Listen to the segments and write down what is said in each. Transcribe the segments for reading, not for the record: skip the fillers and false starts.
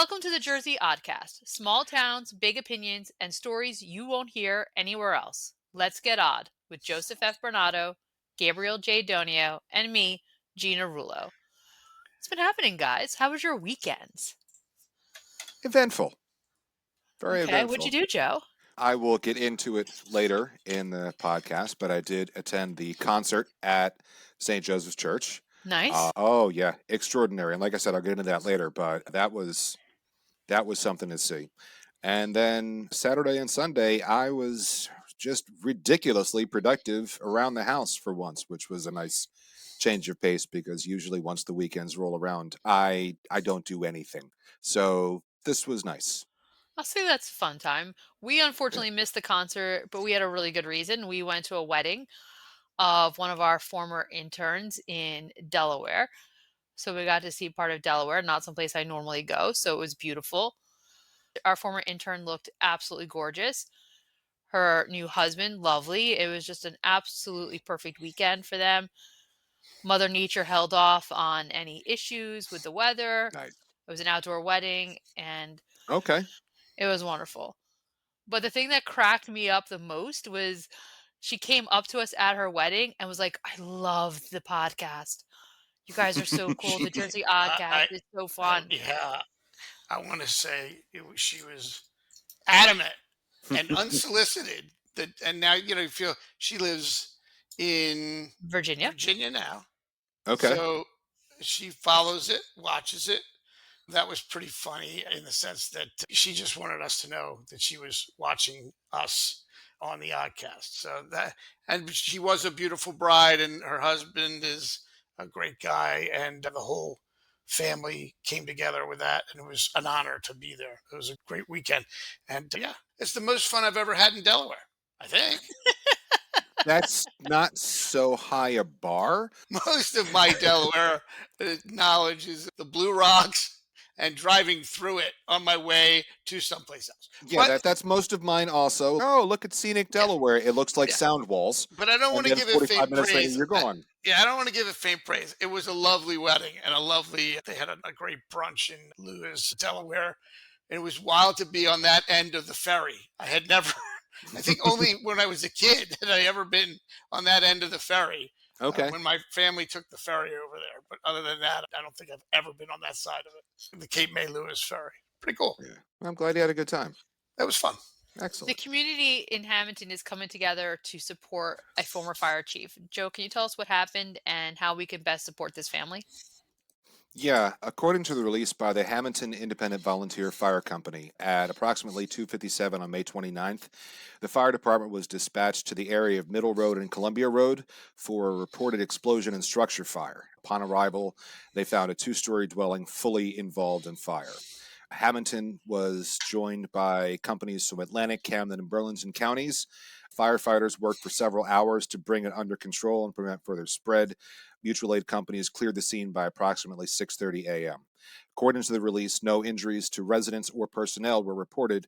Welcome to the Jersey Oddcast. Small towns, big opinions, and stories you won't hear anywhere else. Let's get odd with Joseph F. Berenato, Gabriel J. Donio, and me, Gina Rullo. What's been happening, guys? How was your weekends? Eventful. Very Okay, what'd you eventful. do, Joe? I will get into it later in the podcast, but I did attend the concert at St. Joseph's Church. Nice. Oh yeah, extraordinary. And like I said, I'll get into that later, but that was something to see. And then Saturday and Sunday, I was just ridiculously productive around the house for once, which was a nice change of pace because usually once the weekends roll around, I don't do anything. So this was nice. I'll say that's a fun time. We Yeah. unfortunately missed the concert, but we had a really good reason. We went to a wedding of one of our former interns in Delaware. So we got to see part of Delaware, not someplace I normally go. So it was beautiful. Our former intern looked absolutely gorgeous. Her new husband, lovely. It was just an absolutely perfect weekend for them. Mother Nature held off on any issues with the weather. Nice. It was an outdoor wedding and Okay. it was wonderful. But the thing that cracked me up the most was she came up to us at her wedding and was like, I loved the podcast. You guys are so cool. The Jersey Oddcast I, is so I fun. yeah, I want to say she was adamant and unsolicited. That and now you feel she lives in Virginia. Virginia now, Okay. so she follows it, watches it. That was pretty funny in the sense that she just wanted us to know that she was watching us on the Oddcast. So that, and she was a beautiful bride, and her husband is a great guy, and the whole family came together with that, and it was an honor to be there. It was a great weekend, and yeah, it's the most fun I've ever had in Delaware, I think. That's not so high a bar. Most of my Delaware knowledge is the Blue Rocks and driving through it on my way to someplace else. Yeah, But that's most of mine also. Oh, look at scenic yeah, Delaware. It looks like yeah. sound walls. But I don't And want to then give it 45 faint minutes later, praise. you're gone. Yeah, I don't want to give it faint praise. It was a lovely wedding and a lovely. They had a great brunch in Lewis, Delaware. And it was wild to be on that end of the ferry. I had never. I think only when I was a kid had I ever been on that end of the ferry. Okay. When my family took the ferry over there. But other than that, I don't think I've ever been on that side of it. The Cape May Lewis ferry. Pretty cool. Yeah. I'm glad you had a good time. That was fun. The Excellent. community in Hammonton is coming together to support a former fire chief. Joe, can you tell us what happened and how we can best support this family? Yeah, according to the release by the Hammonton Independent Volunteer Fire Company at approximately 2:57 on May 29th, the fire department was dispatched to the area of Middle Road and Columbia Road for a reported explosion and structure fire. Upon arrival, they found a two-story dwelling fully involved in fire. Hammonton was joined by companies from Atlantic, Camden, and Burlington counties. Firefighters worked for several hours to bring it under control and prevent further spread. Mutual aid companies cleared the scene by approximately 6:30 a.m. According to the release, no injuries to residents or personnel were reported,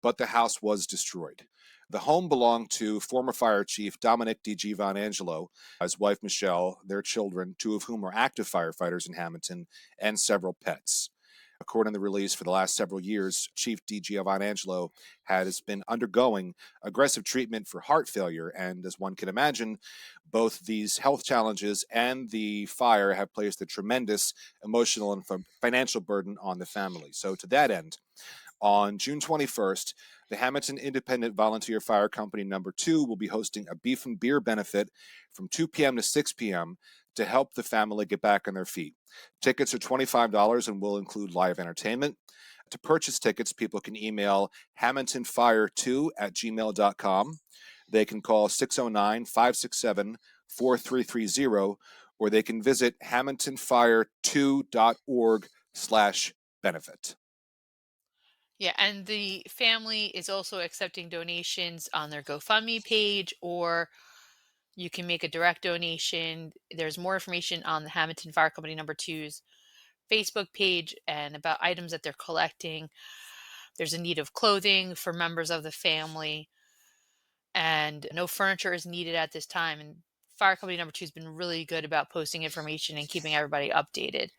but the house was destroyed. The home belonged to former fire chief Dominic D.G. Von Angelo, his wife Michelle, their children, two of whom are active firefighters in Hammonton, and several pets. According to the release, for the last several years, Chief D.G. Von Angelo has been undergoing aggressive treatment for heart failure. And as one can imagine, both these health challenges and the fire have placed a tremendous emotional and financial burden on the family. So to that end, on June 21st, the Hammonton Independent Volunteer Fire Company number 2 will be hosting a beef and beer benefit from 2 p.m. to 6 p.m. to help the family get back on their feet. Tickets are $25 and will include live entertainment. To purchase tickets, people can email hammontonfire2@gmail.com. They can call 609-567-4330, or they can visit hammontonfire2.org/benefit. Yeah, and the family is also accepting donations on their GoFundMe page, or you can make a direct donation. There's more information on the Hammonton Fire Company number 2's Facebook page and about items that they're collecting. There's a need of clothing for members of the family, and no furniture is needed at this time. And Fire Company number 2 has been really good about posting information and keeping everybody updated.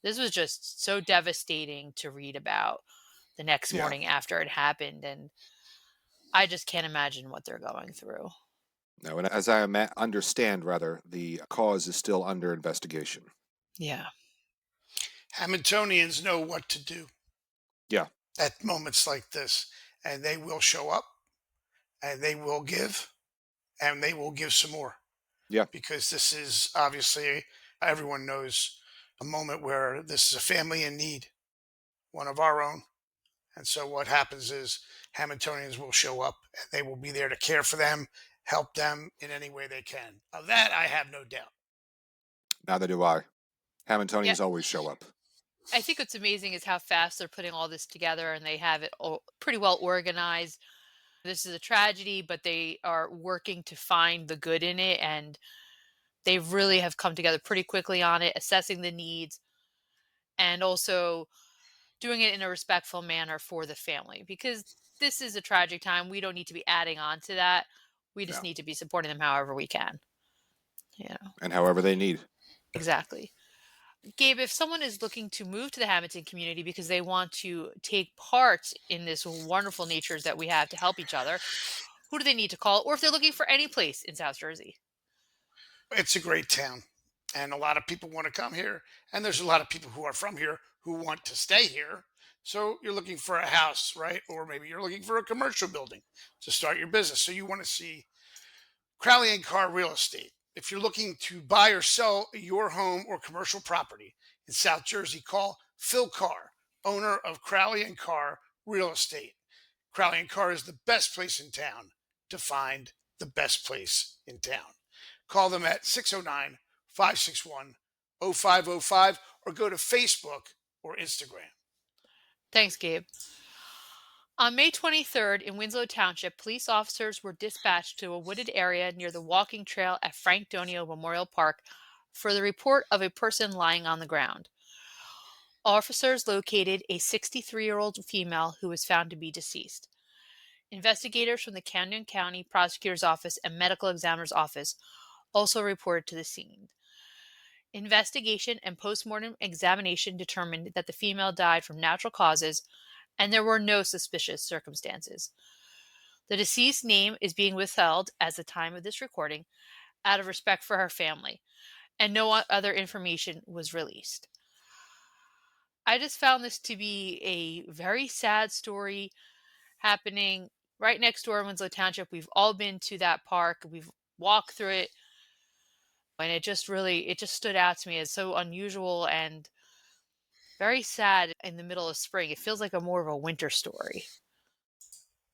This was just so devastating to read about the next Yeah. morning after it happened, and I just can't imagine what they're going through. No, and as I understand, rather, the cause is still under investigation. Yeah. Hammontonians know what to do Yeah. at moments like this, and they will show up and they will give and they will give some more, Yeah. because this is obviously, everyone knows, a moment where this is a family in need, one of our own. And so what happens is Hamiltonians will show up and they will be there to care for them, help them in any way they can. Of that, I have no doubt. Neither do I. Yeah. Hammontonians always show up. I think what's amazing is how fast they're putting all this together and they have it all pretty well organized. This is a tragedy, but they are working to find the good in it. And they really have come together pretty quickly on it, assessing the needs and also doing it in a respectful manner for the family, because this is a tragic time. We don't need to be adding on to that. We just No. need to be supporting them however we can. And however they need. Exactly. Gabe, if someone is looking to move to the Hamilton community because they want to take part in this wonderful natures that we have to help each other, who do they need to call? Or if they're looking for any place in South Jersey? It's a great town, and a lot of people want to come here. And there's a lot of people who are from here who want to stay here. So you're looking for a house, right? Or maybe you're looking for a commercial building to start your business. So you want to see Crowley and Carr Real Estate. If you're looking to buy or sell your home or commercial property in South Jersey, call Phil Carr, owner of Crowley and Carr Real Estate. Crowley and Carr is the best place in town to find the best place in town. Call them at 609 561 0505 or go to Facebook or Instagram. Thanks, Gabe. On May 23rd in Winslow Township, police officers were dispatched to a wooded area near the walking trail at Frank Donio Memorial Park for the report of a person lying on the ground. Officers located a 63-year-old female who was found to be deceased. Investigators from the Camden County Prosecutor's Office and Medical Examiner's Office also reported to the scene. Investigation and postmortem examination determined that the female died from natural causes and there were no suspicious circumstances. The deceased name is being withheld at the time of this recording out of respect for her family, and no other information was released. I just found this to be a very sad story happening right next door in Winslow Township. We've all been to that park. We've walked through it. And it just stood out to me as so unusual and very sad in the middle of spring. It feels like a more of a winter story.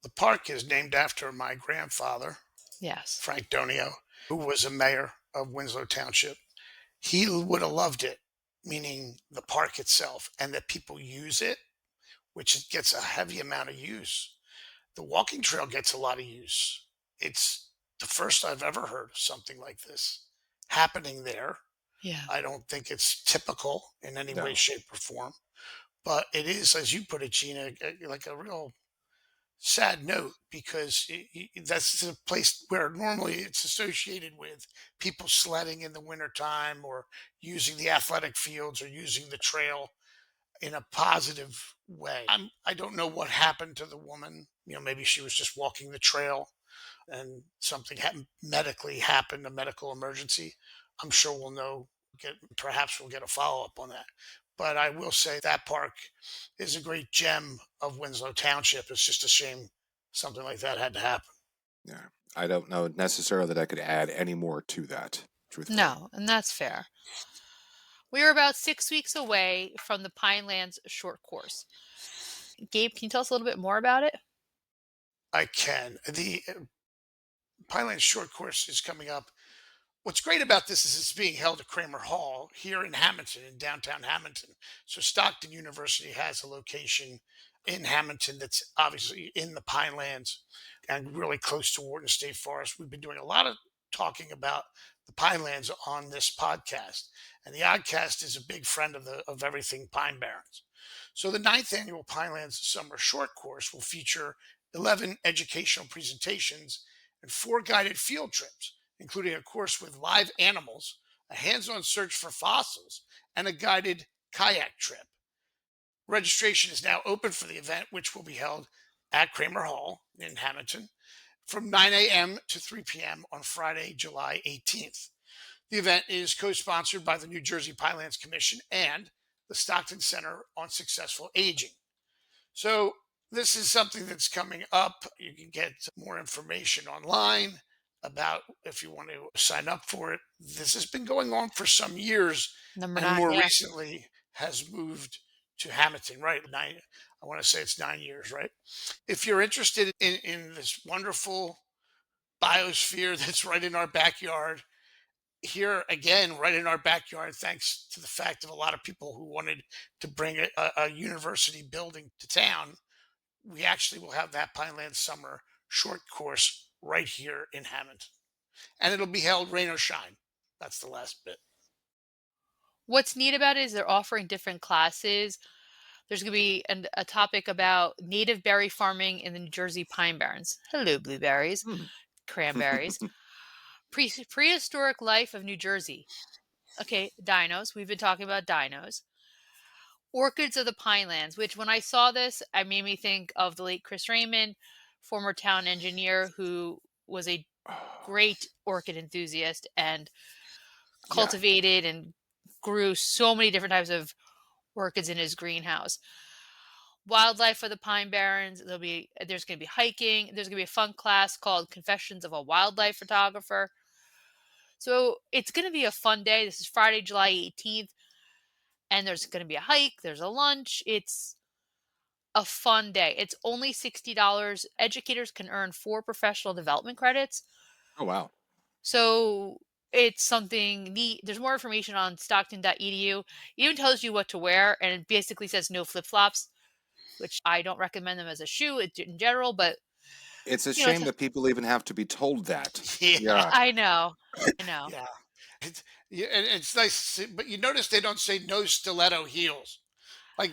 The park is named after my grandfather, Yes. Frank Donio, who was a mayor of Winslow Township. He would have loved it, meaning the park itself, and that people use it, which it gets a heavy amount of use. The walking trail gets a lot of use. It's the first I've ever heard of something like this happening there. Yeah. I don't think it's typical in any way, No. shape, or form, but it is, as you put it, Gina, like a real sad note, because that's a place where normally it's associated with people sledding in the wintertime or using the athletic fields or using the trail in a positive way. I don't know what happened to the woman. Maybe she was just walking the trail and something medically happened, a medical emergency. I'm sure we'll know. Perhaps we'll get a follow up on that. But I will say that park is a great gem of Winslow Township. It's just a shame something like that had to happen. Yeah. I don't know necessarily that I could add any more to that, truthfully. No, and that's fair. We are about 6 weeks away from the Pinelands short course. Gabe, can you tell us a little bit more about it? I can. The Pinelands short course is coming up. What's great about this is it's being held at Kramer Hall here in Hammonton, in downtown Hammonton. So Stockton University has a location in Hammonton that's obviously in the Pinelands and really close to Wharton State Forest. We've been doing a lot of talking about the Pinelands on this podcast, and the Oddcast is a big friend of everything Pine Barrens. So the ninth annual Pinelands Summer Short Course will feature 11 educational presentations and 4 guided field trips, including a course with live animals, a hands-on search for fossils, and a guided kayak trip. Registration is now open for the event, which will be held at Kramer Hall in Hammonton from 9 a.m. to 3 p.m. on Friday, July 18th. The event is co-sponsored by the New Jersey Pinelands Commission and the Stockton Center on Successful Aging. So this is something that's coming up. You can get more information online about if you want to sign up for it. This has been going on for some years Number and 9, more yeah. recently has moved to Hammonton, right? I want to say it's 9 years, right? If you're interested in this wonderful biosphere that's right in our backyard, here again, right in our backyard, thanks to the fact of a lot of people who wanted to bring a university building to town, we actually will have that Pineland Summer short course right here in Hammonton. And it'll be held rain or shine. That's the last bit. What's neat about it is they're offering different classes. There's going to be a topic about native berry farming in the New Jersey Pine Barrens. Hello, blueberries, cranberries. Prehistoric life of New Jersey. Okay, dinos. We've been talking about dinos. Orchids of the Pinelands, which when I saw this, I made me think of the late Chris Raymond, former town engineer who was a great orchid enthusiast and cultivated and grew so many different types of orchids in his greenhouse. Wildlife of the Pine Barrens. There's going to be hiking. There's going to be a fun class called Confessions of a Wildlife Photographer. So it's going to be a fun day. This is Friday, July 18th. And there's going to be a hike. There's a lunch. It's a fun day. It's only $60. Educators can earn 4 professional development credits. Oh, wow. So it's something neat. There's more information on stockton.edu. It even tells you what to wear, and it basically says no flip-flops, which I don't recommend them as a shoe in general, but It's a shame that people even have to be told that. Yeah. I know. Yeah. It's nice to see, but you notice they don't say no stiletto heels. Like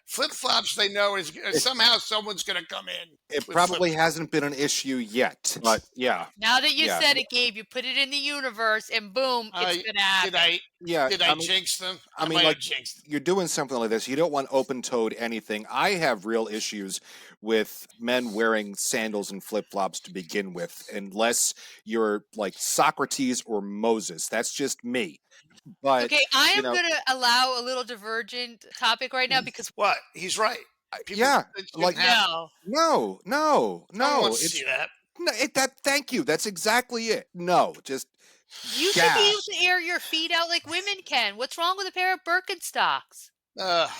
flip flops, they know is somehow someone's going to come in. It with probably flip-flops. hasn't been an issue yet, but yeah. Now that you Yeah. said it, Gabe, you put it in the universe, and boom, it's going to happen. Did I jinx them? I mean, like, you're doing something like this. You don't want open-toed anything. I have real issues with men wearing sandals and flip-flops to begin with, unless you're like Socrates or Moses. That's just me. But okay, I am going to allow a little divergent topic right now because what? He's right. Like no. I want to see that. No, thank you. That's exactly it. No, just you should be able to air your feet out like women can. What's wrong with a pair of Birkenstocks?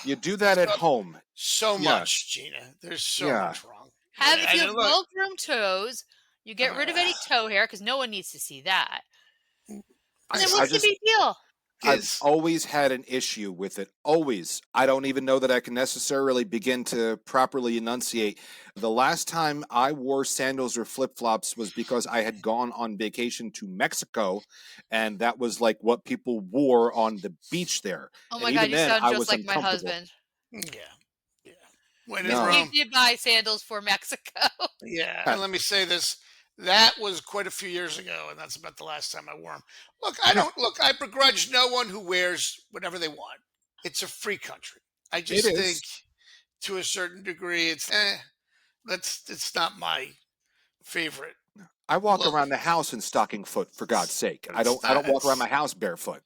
You do that at home. So much, Gina. There's so much wrong. If you have well-groomed toes, you get rid of any toe hair because no one needs to see that. And then what's the big deal? I've always had an issue with it. Always. I don't even know that I can necessarily begin to properly enunciate. The last time I wore sandals or flip-flops was because I had gone on vacation to Mexico, and that was like what people wore on the beach there. Oh my God, you sound just like my husband. Yeah. When in Rome. He did buy sandals for Mexico. Yeah, and let me say this. That was quite a few years ago, and that's about the last time I wore them. I begrudge no one who wears whatever they want. It's a free country. I just think, to a certain degree, it's not my favorite. I walk around the house in stocking foot, for God's sake. I don't walk around my house barefoot.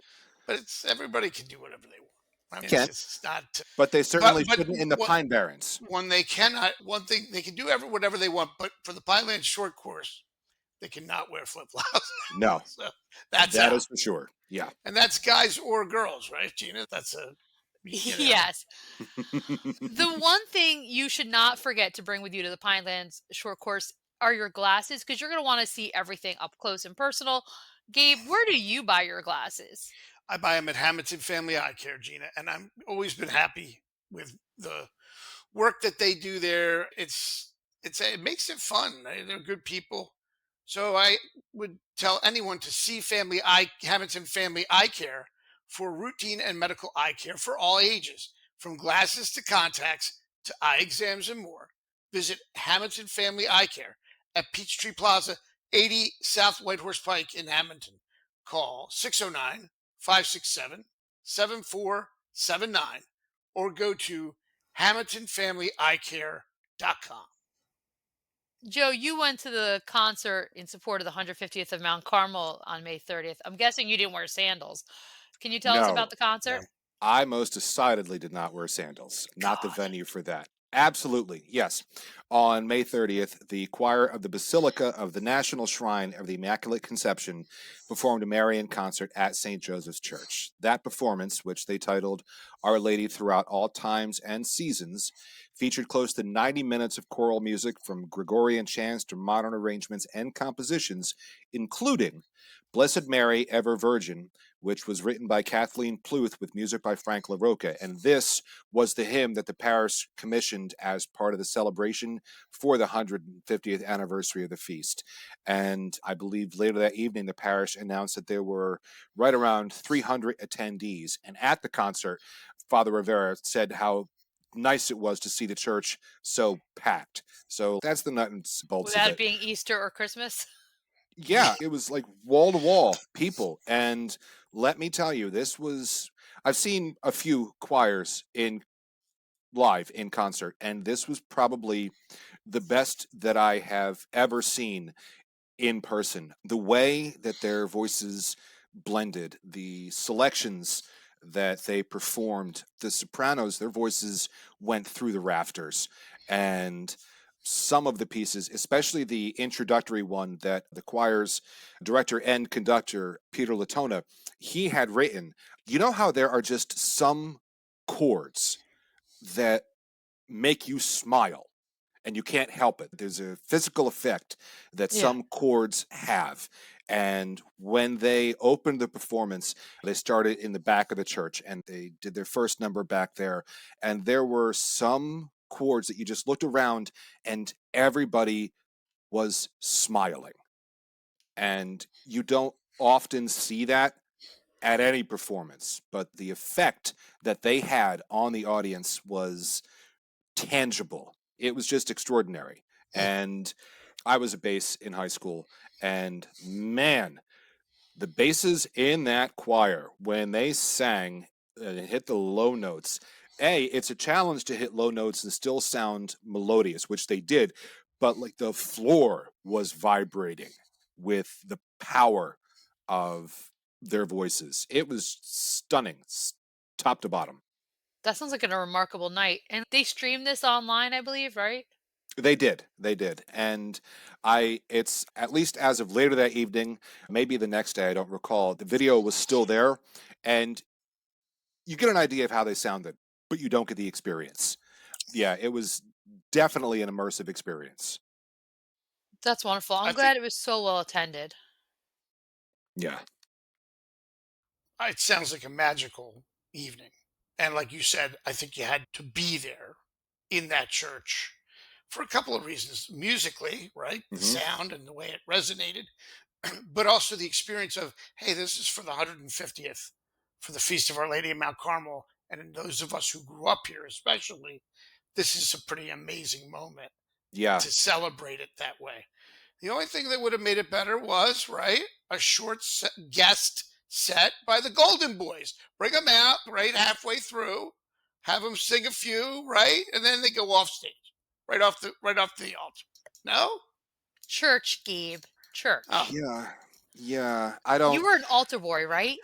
But everybody can do whatever they want. I mean, it's not. But they certainly shouldn't in the Pine Barrens. When they cannot, one thing they can do whatever they want, but for the Pinelands short course, they cannot wear flip flops. No, so that is for sure. Yeah, and that's guys or girls, right, Gina? That's yes. The one thing you should not forget to bring with you to the Pinelands short course are your glasses, because you're going to want to see everything up close and personal. Gabe, where do you buy your glasses? I buy them at Hammonton Family Eye Care, Gina, and I've always been happy with the work that they do there. It makes it fun. They're good people. So I would tell anyone to see Hammonton Family Eye Care for routine and medical eye care for all ages, from glasses to contacts to eye exams and more. Visit Hammonton Family Eye Care at Peachtree Plaza, 80 South Whitehorse Pike in Hammonton. Call 609-567-74 or go to hammontonfamilyeyecare.com. Joe, you went to the concert in support of the 150th of Mount Carmel on May 30th. I'm guessing you didn't wear sandals. Can you tell us about No, the concert? No. I most decidedly did not wear sandals. Not the God. venue for that. Absolutely, yes. On May 30th, the choir of the Basilica of the National Shrine of the Immaculate Conception performed a Marian concert at St. Joseph's Church. That performance, which they titled Our Lady Throughout All Times and Seasons, featured close to 90 minutes of choral music from Gregorian chants to modern arrangements and compositions, including Blessed Mary, Ever Virgin, which was written by Kathleen Pluth with music by Frank LaRocca. And this was the hymn that the parish commissioned as part of the celebration for the 150th anniversary of the feast. And I believe later that evening, the parish announced that there were right around 300 attendees. And at the concert, Father Rivera said how nice it was to see the church so packed. So that's the nut and bolts of Without it it. being Easter or Christmas? Yeah, it was like wall to wall people. And let me tell you, I've seen a few choirs in live in concert, and this was probably the best that I have ever seen in person. The way that their voices blended, the selections that they performed, the sopranos, their voices went through the rafters. And some of the pieces, especially the introductory one that the choir's director and conductor, Peter Latona, he had written, you know how there are just some chords that make you smile and you can't help it. There's a physical effect that Yeah. some chords have. And when they opened the performance, they started in the back of the church and they did their first number back there. And there were some chords that you just looked around and everybody was smiling. And you don't often see that at any performance, but the effect that they had on the audience was tangible. It was just extraordinary. And I was a bass in high school, and man, the basses in that choir, when they sang and hit the low notes, it's a challenge to hit low notes and still sound melodious, which they did, but like the floor was vibrating with the power of their voices. It was stunning, top to bottom. That sounds like a remarkable night. And they streamed this online, I believe, right? They did. And it's at least as of later that evening, maybe the next day, I don't recall, the video was still there. And you get an idea of how they sounded, but you don't get the experience. Yeah, it was definitely an immersive experience. That's wonderful. I I'm think glad it was so well attended. Yeah. it sounds like a magical evening. And like you said, I think you had to be there in that church for a couple of reasons. Musically, right? The Hmm. sound and the way it resonated, but also the experience of, hey, this is for the 150th, for the Feast of Our Lady of Mount Carmel. And those of us who grew up here, especially, this is a pretty amazing moment Yeah. to celebrate it that way. The only thing that would have made it better was, right, a short guest set by the Golden Boys. Bring them out, right, halfway through, have them sing a few, right, and then they go off stage, right off the altar. No? Church, Gabe. Oh, Church. Yeah. I You don't. were an altar boy, right?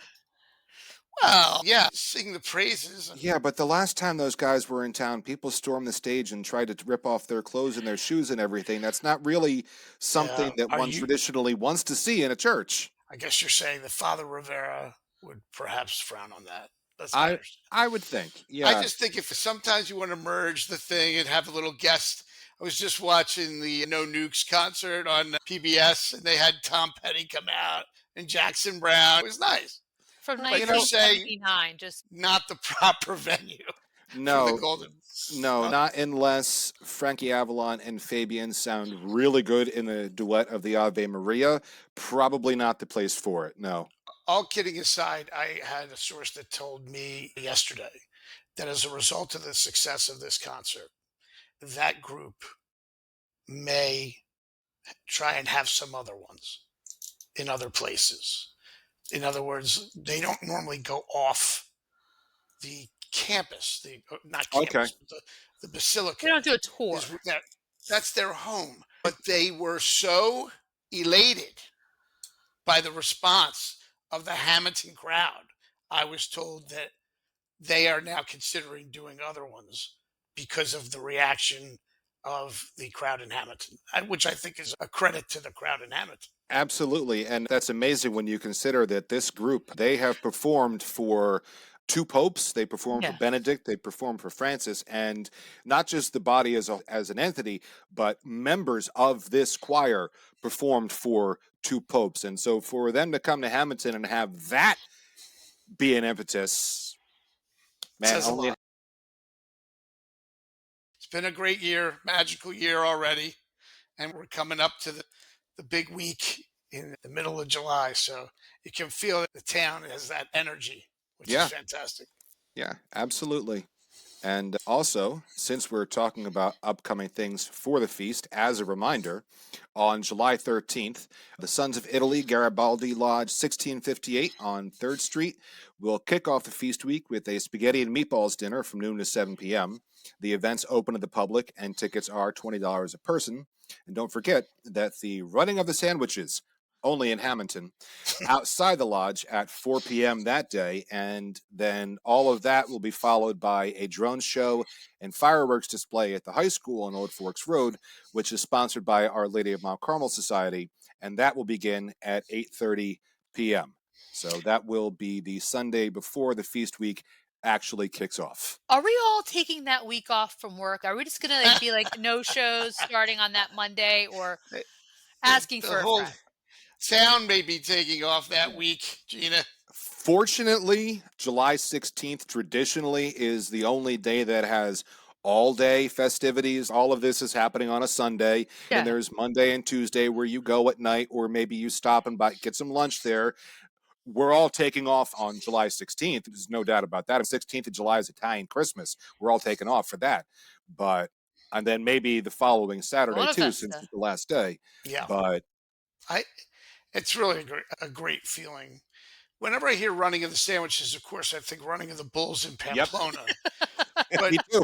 well, yeah, sing the praises. Yeah, but the last time those guys were in town, people stormed the stage and tried to rip off their clothes and their shoes and everything. That's not really something Yeah, that are one you? traditionally wants to see in a church. I guess you're saying that Father Rivera would perhaps frown on that. That's my I understanding. I would think. I Yeah. just think if sometimes you want to merge the thing and have a little guest. I was just watching the No Nukes concert on PBS, and they had Tom Petty come out and Jackson Brown. It was nice, From You but you're know, saying 1979. Just not the proper venue for the no, Golden. no, Okay. not unless Frankie Avalon and Fabian sound really good in the duet of the Ave Maria. Probably not the place for it. No. All kidding aside, I had a source that told me yesterday that as a result of the success of this concert, that group may try and have some other ones in other places. In other words, they don't normally go off the campus, the not Okay. campus, but the They basilica don't do a tour. is that's their home. But they were so elated by the response of the Hammonton crowd. I was told that they are now considering doing other ones because of the reaction of the crowd in Hammonton, which I think is a credit to the crowd in Hammonton. Absolutely. And that's amazing when you consider that this group, they have performed for two popes, they performed for Yeah. Benedict, they performed for Francis, and not just the body as an entity, but members of this choir performed for two popes. And so for them to come to Hamilton and have that be an impetus, man, Says a only lot. It's been a great year, magical year already, and we're coming up to the big week in the middle of July. So you can feel that the town has that energy, which is yeah, fantastic. yeah, absolutely. And also, since we're talking about upcoming things for the feast, as a reminder, on July 13th, the Sons of Italy Garibaldi Lodge 1658 on 3rd Street will kick off the feast week with a spaghetti and meatballs dinner from noon to 7 p.m. The event's open to the public and tickets are $20 a person. And don't forget that the running of the sandwiches, only in Hammonton, outside the lodge at 4 p.m. that day. And then all of that will be followed by a drone show and fireworks display at the high school on Old Forks Road, which is sponsored by Our Lady of Mount Carmel Society. And that will begin at 8:30 p.m. So that will be the Sunday before the feast week actually kicks off. Are we all taking that week off from work? Are we just gonna like be like no shows starting on that Monday or asking The for a whole friend? town may be taking off that week, Gina. Fortunately, July 16th traditionally is the only day that has all day festivities. All of this is happening on a Sunday. Then Yeah. there's Monday and Tuesday where you go at night, or maybe you stop and get some lunch there. We're all taking off on July 16th. There's no doubt about that. 16th of July is Italian Christmas. We're all taking off for that. And then maybe the following Saturday Buona too, since festa. it's the last day. Yeah, But I. It's really a great feeling. Whenever I hear running of the sandwiches, of course, I think running of the bulls in yep, Pamplona. But me too.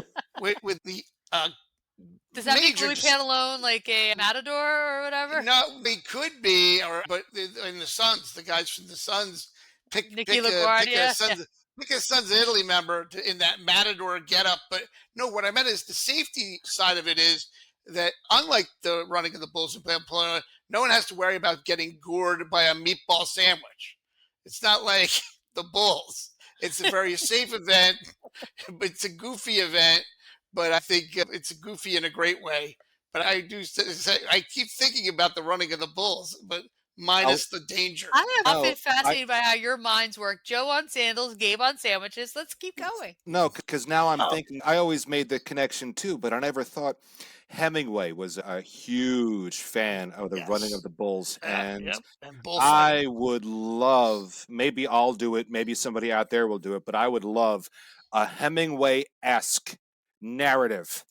with the Does that make major Louis Pantalone like a matador or whatever? no, they could be, or but in the Suns, the guys from the Suns Nikki LaGuardia? Yeah. pick a Sons of Italy member in that Matador getup. But no, what I meant is the safety side of it is that unlike the running of the bulls in Pamplona, no one has to worry about getting gored by a meatball sandwich. It's not like the bulls. It's a very safe event. It's a goofy event, but I think it's goofy in a great way. But I do say I keep thinking about the running of the bulls, but Oh, minus the danger. I am often no, fascinated by how your minds work. Joe on sandals, Gabe on sandwiches. Let's keep going. no, because now I'm Oh, thinking, I always made the connection too, but I never thought Hemingway was a huge fan of the running of yes. the bulls. And Yep. And bullfighting. I would love, maybe I'll do it, maybe somebody out there will do it, but I would love a Hemingway esque narrative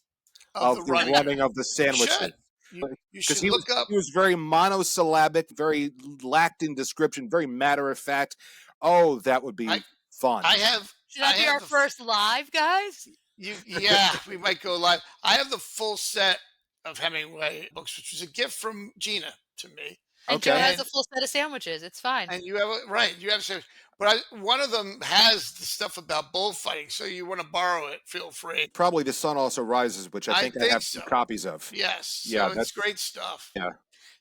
Of the of the running. running of the You sandwiches. should. You Because should look up. he was very monosyllabic, very lacked in description, very matter of fact. Oh, that would I be fun. I have Should I that be have our the first live, guys? yeah, we might go live. I have the full set of Hemingway books, which was a gift from Gina to me. And Joe Okay. has And a full set of sandwiches. It's fine. and you have right, you have to. But one of them has the stuff about bullfighting, so you want to borrow it, feel free. Probably The Sun Also Rises, which I I think I think have two so. copies of. Yes, Yeah, so it's that's great stuff. yeah.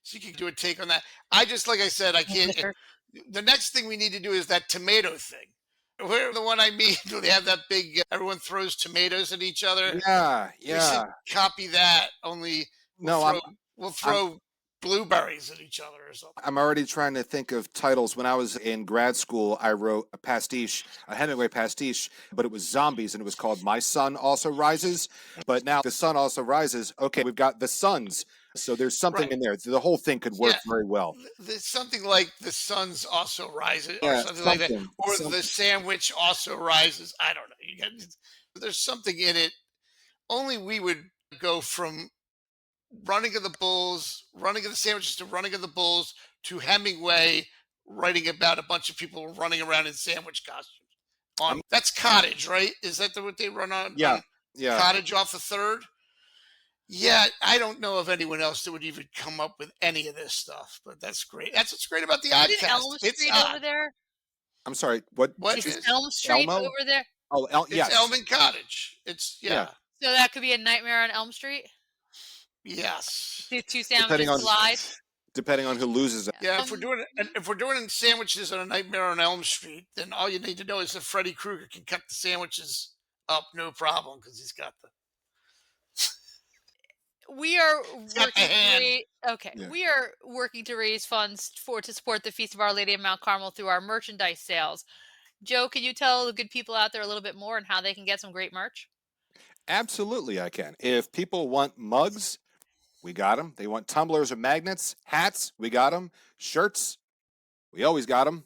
So you can do a take on that. I just like I said, I can't. Liquor. The next thing we need to do is that tomato thing. Where the one I mean, they have that big. Everyone throws tomatoes at each other. Yeah, We should yeah. copy that. Only we'll No, throw we'll I'm throw blueberries at each other or something. I'm already trying to think of titles. When I was in grad school, I wrote a pastiche, a Hemingway pastiche, but it was zombies and it was called My Sun Also Rises. But now The Sun Also Rises. Okay, we've got The Suns. So there's something Right. in there. The whole thing could work Yeah. very well. There's something like the sun's also rises or Yeah, something like that. Or the something. sandwich also rises. I don't know. There's something in it. Only we would go from running of the bulls, running of the sandwiches to running of the bulls to Hemingway writing about a bunch of people running around in sandwich costumes. That's Cottage, right? Is that what they run on? Yeah, On yeah. Cottage off of Third? Yeah, I don't know of anyone else that would even come up with any of this stuff, but that's great. That's what's great about the Isn't Oddcast. Elm It's Street over odd. there? I'm sorry. What? What Is is? Elm Street Elmo? over there? Oh, It's yes. Elm Cottage. It's Yeah. So that could be a Nightmare on Elm Street? yes. The two Depending sandwiches on collide? who loses. Yeah, if we're doing sandwiches on a Nightmare on Elm Street, then all you need to know is that Freddy Krueger can cut the sandwiches up, no problem, because he's got We are he's got the working to hand. raise Yeah. we are working to raise funds to support the Feast of Our Lady of Mount Carmel through our merchandise sales. Joe, can you tell the good people out there a little bit more on how they can get some great merch? Absolutely, I can. If people want mugs, we got them. They want tumblers or magnets, hats, we got them. Shirts, we always got them.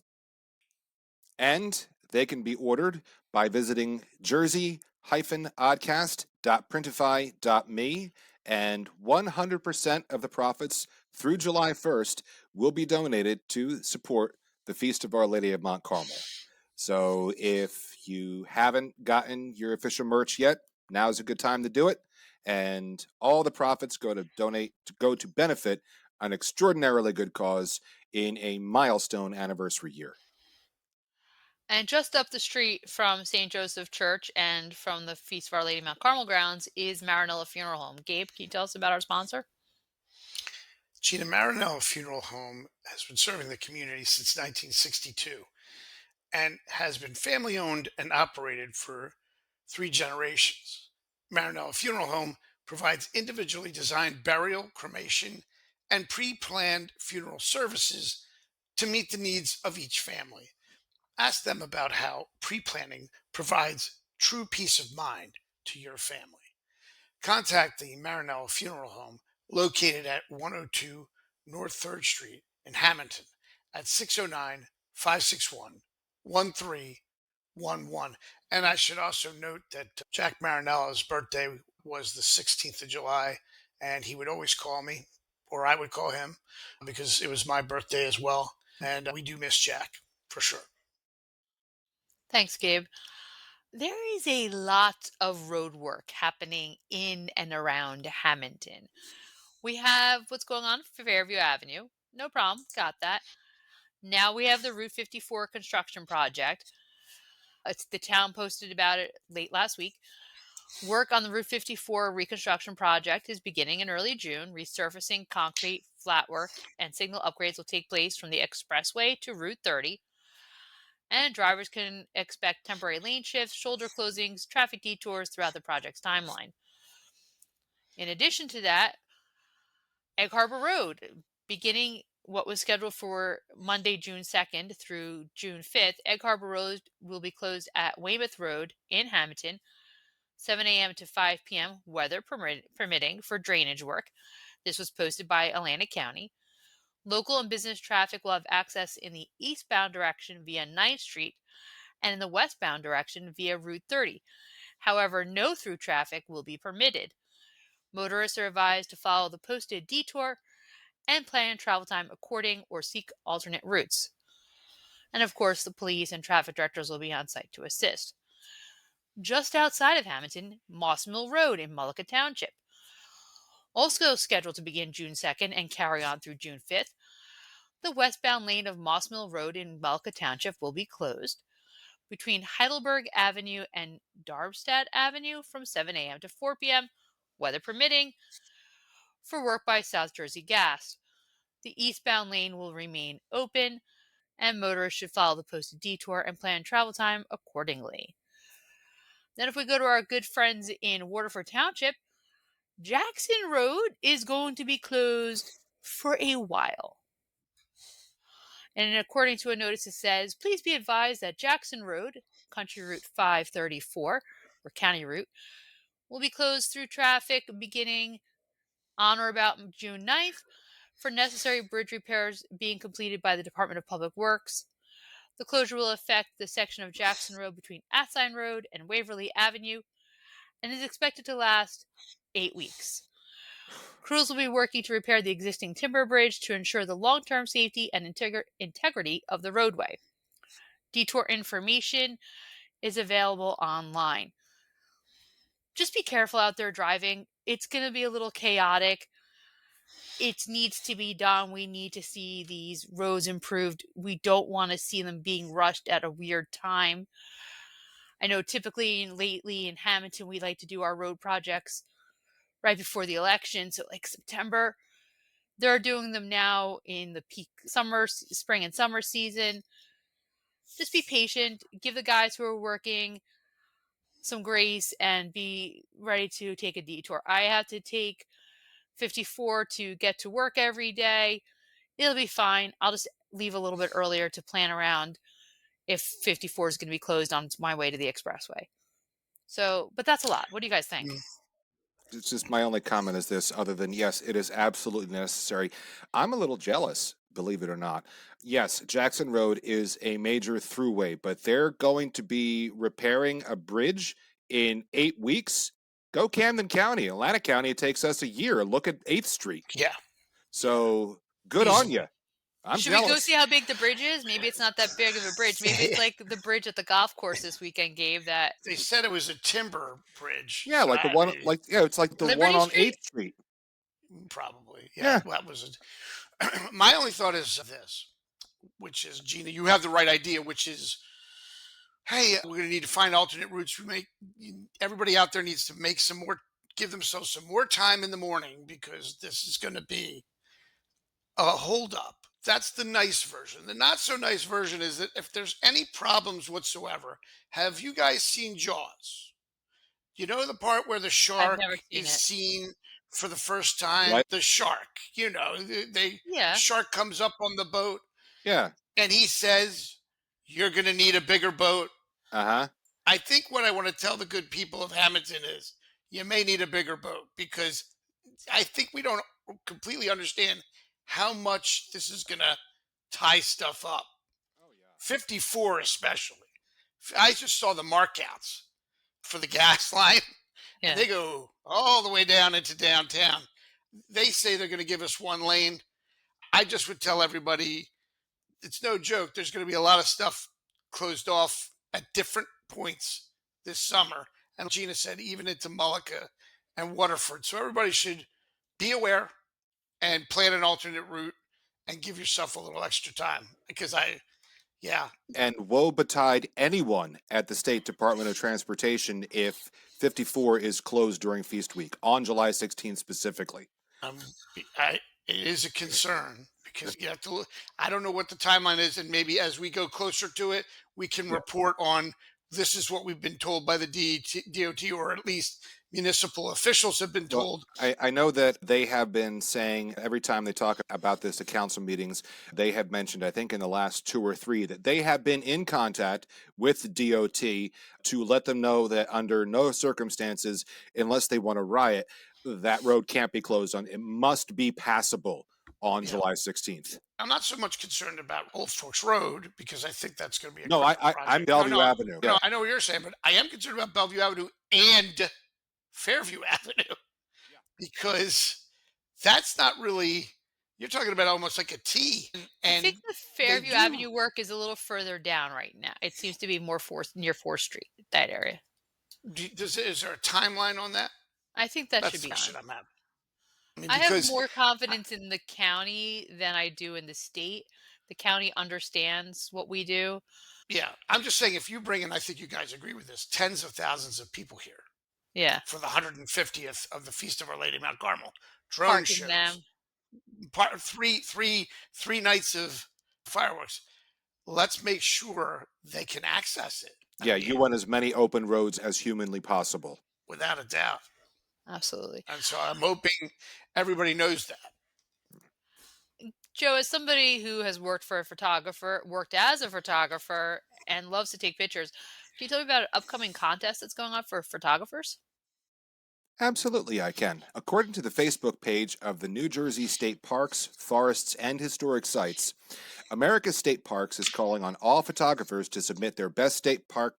And they can be ordered by visiting jersey-oddcast.printify.me, and 100% of the profits through July 1st will be donated to support the Feast of Our Lady of Mount Carmel. So if you haven't gotten your official merch yet, now's a good time to do it. And all the profits go to benefit an extraordinarily good cause in a milestone anniversary year. And just up the street from St. Joseph Church and from the Feast of Our Lady of Mount Carmel grounds is Marinella Funeral Home. Gabe, can you tell us about our sponsor? Gina, Marinella Funeral Home has been serving the community since 1962 and has been family owned and operated for 3 generations. Marinella Funeral Home provides individually designed burial, cremation, and pre planned funeral services to meet the needs of each family. Ask them about how pre planning provides true peace of mind to your family. Contact the Marinella Funeral Home located at 102 North 3rd Street in Hammonton at 609 561 1311. And I should also note that Jack Marinella's birthday was the 16th of July, and he would always call me, or I would call him, because it was my birthday as well. And we do miss Jack for sure. Thanks, Gabe. There is a lot of road work happening in and around Hammonton. We have what's going on for Fairview Avenue. No problem. Got that. Now we have the Route 54 construction project. The town posted about it late last week. Work on the Route 54 reconstruction project is beginning in early June. Resurfacing, concrete, flat work, and signal upgrades will take place from the expressway to Route 30. And drivers can expect temporary lane shifts, shoulder closings, traffic detours throughout the project's timeline. In addition to that, Egg Harbor Road, beginning what was scheduled for Monday, June 2nd through June 5th, Egg Harbor Road will be closed at Weymouth Road in Hammonton, 7 a.m. to 5 p.m., weather permitting, for drainage work. This was posted by Atlantic County. Local and business traffic will have access in the eastbound direction via 9th Street and in the westbound direction via Route 30. However, no through traffic will be permitted. Motorists are advised to follow the posted detour and plan travel time according or seek alternate routes. And of course, the police and traffic directors will be on site to assist. Just outside of Hammonton, Moss Mill Road in Mullica Township, also scheduled to begin June 2nd and carry on through June 5th. The westbound lane of Moss Mill Road in Mullica Township will be closed between Heidelberg Avenue and Darmstadt Avenue from 7 a.m. to 4 p.m., weather permitting, for work by South Jersey Gas. The eastbound lane will remain open, and motorists should follow the posted detour and plan travel time accordingly. Then if we go to our good friends in Waterford Township, Jackson Road is going to be closed for a while. And according to a notice, it says, please be advised that Jackson Road, Country Route 534, or County Route, will be closed through traffic beginning on or about June 9th for necessary bridge repairs being completed by the Department of Public Works. The closure will affect the section of Jackson Road between Athine Road and Waverly Avenue and is expected to last 8 weeks. Crews will be working to repair the existing timber bridge to ensure the long-term safety and integrity of the roadway. Detour information is available online. Just be careful out there driving. It's going to be a little chaotic. It needs to be done. We need to see these roads improved. We don't want to see them being rushed at a weird time. I know typically and lately in Hammonton, we like to do our road projects right before the election. So, like September, they're doing them now in the peak summer, spring and summer season. Just be patient. Give the guys who are working some grace and be ready to take a detour. I have to take 54 to get to work every day. It'll be fine. I'll just leave a little bit earlier to plan around if 54 is going to be closed on my way to the expressway. So, but that's a lot. What do you guys think? It's just my only comment is this, other than yes, it is absolutely necessary. I'm a little jealous, believe it or not. Yes, Jackson Road is a major throughway, but they're going to be repairing a bridge in 8 weeks. Go Camden County, Atlantic County, it takes us a year. Look at 8th Street. Yeah. So good on you. I'm Should jealous. we go see how big the bridge is? Maybe it's not that big of a bridge. Maybe it's like the bridge at the golf course this weekend, Gabe. That They said it was a timber bridge. Yeah, so like the one, it's like the Liberty one on Street? 8th Street. Probably. Yeah. Yeah. Well, that was my only thought is this, which is, Gina, you have the right idea, which is, hey, we're going to need to find alternate routes. Everybody out there needs to give themselves some more time in the morning, because this is going to be a holdup. That's the nice version. The not so nice version is that if there's any problems whatsoever, have you guys seen Jaws? You know the part where the I've shark never seen is it. seen for the first time? Right. The shark, the Yeah. shark comes up on the boat Yeah. and he says, "You're going to need a bigger boat." Uh-huh. I think what I want to tell the good people of Hammonton is, you may need a bigger boat, because I think we don't completely understand how much this is going to tie stuff up. Oh, yeah. 54 especially. I just saw the markouts for the gas line, Yeah. and they go all the way down into downtown. They say they're going to give us one lane. I just would tell everybody, it's no joke. There's going to be a lot of stuff closed off at different points this summer. And Gina said even into Mullica and Waterford. So everybody should be aware and plan an alternate route and give yourself a little extra time, because And woe betide anyone at the State Department of Transportation if 54 is closed during Feast Week, on July 16th specifically. it is a concern, because you have to look. I don't know what the timeline is, and maybe as we go closer to it, we can report on, this is what we've been told by the DOT, or at least municipal officials have been told. I know that they have been saying every time they talk about this at council meetings, they have mentioned, I think in the last 2 or 3, that they have been in contact with the DOT to let them know that under no circumstances, unless they want to riot, that road can't be closed on. It must be passable on July 16th. I'm not so much concerned about Old Folks Road, because I think that's going to be a No, I'm Bellevue Avenue. No, I know what you're saying, but I am concerned about Bellevue Avenue and Fairview Avenue, because that's not really, you're talking about almost like a T. I think the Fairview Avenue work is a little further down right now. It seems to be more near 4th Street, that area. Is there a timeline on that? I think that That's should the be question on. I'm having. I have more confidence in the county than I do in the state. The county understands what we do. Yeah, I'm just saying, if you bring in, I think you guys agree with this, tens of thousands of people here. Yeah. For the 150th of the Feast of Our Lady of Mount Carmel, drone Parking shows, them. three nights of fireworks. Let's make sure they can access it. You want as many open roads as humanly possible. Without a doubt. Absolutely. And so I'm hoping everybody knows that. Joe, as somebody who has worked as a photographer, and loves to take pictures, can you tell me about an upcoming contest that's going on for photographers? Absolutely, I can. According to the Facebook page of the New Jersey State Parks, Forests, and Historic Sites, America's State Parks is calling on all photographers to submit their best state park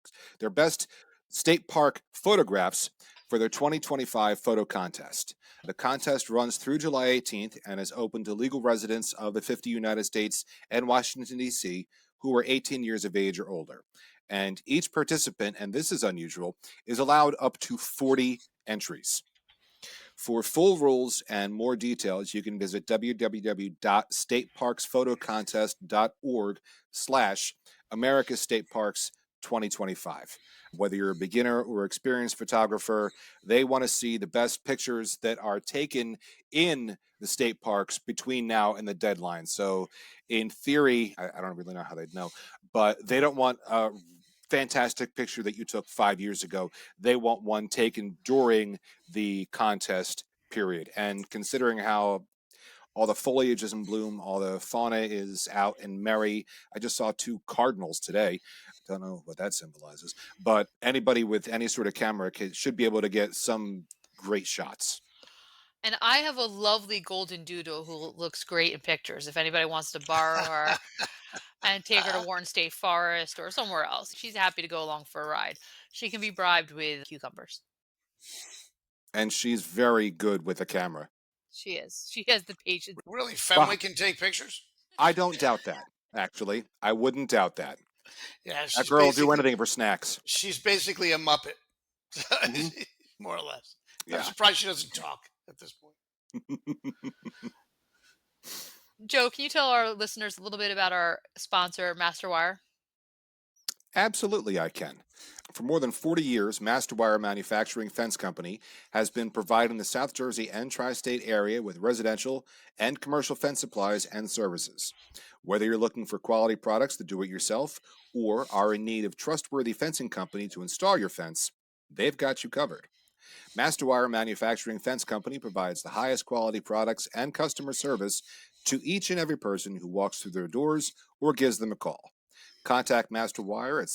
photographs for their 2025 photo contest. The contest runs through July 18th and is open to legal residents of the 50 United States and Washington, D.C., who are 18 years of age or older. And each participant, and this is unusual, is allowed up to 40 entries. For full rules and more details, you can visit www.stateparksphotocontest.org/America's State Parks 2025. Whether you're a beginner or experienced photographer, they want to see the best pictures that are taken in the state parks between now and the deadline. So, in theory, I don't really know how they'd know, but they don't want a fantastic picture that you took 5 years ago. They want one taken during the contest period. And considering how all the foliage is in bloom, all the fauna is out and merry. I just saw 2 cardinals today. Don't know what that symbolizes, but anybody with any sort of camera should be able to get some great shots. And I have a lovely golden doodle who looks great in pictures. If anybody wants to borrow her and take her to Warren State Forest or somewhere else, she's happy to go along for a ride. She can be bribed with cucumbers. And she's very good with a camera. She is. She has the patience. Really, Fenwick can take pictures? I don't doubt that, actually. I wouldn't doubt that. Yeah, That girl will do anything for snacks. She's basically a Muppet, more or less. I'm surprised she doesn't talk at this point. Joe, can you tell our listeners a little bit about our sponsor, MasterWire? Absolutely, I can. For more than 40 years, MasterWire Manufacturing Fence Company has been providing the South Jersey and tri-state area with residential and commercial fence supplies and services. Whether you're looking for quality products to do it yourself or are in need of trustworthy fencing company to install your fence, they've got you covered. MasterWire Manufacturing Fence Company provides the highest quality products and customer service to each and every person who walks through their doors or gives them a call. Contact MasterWire at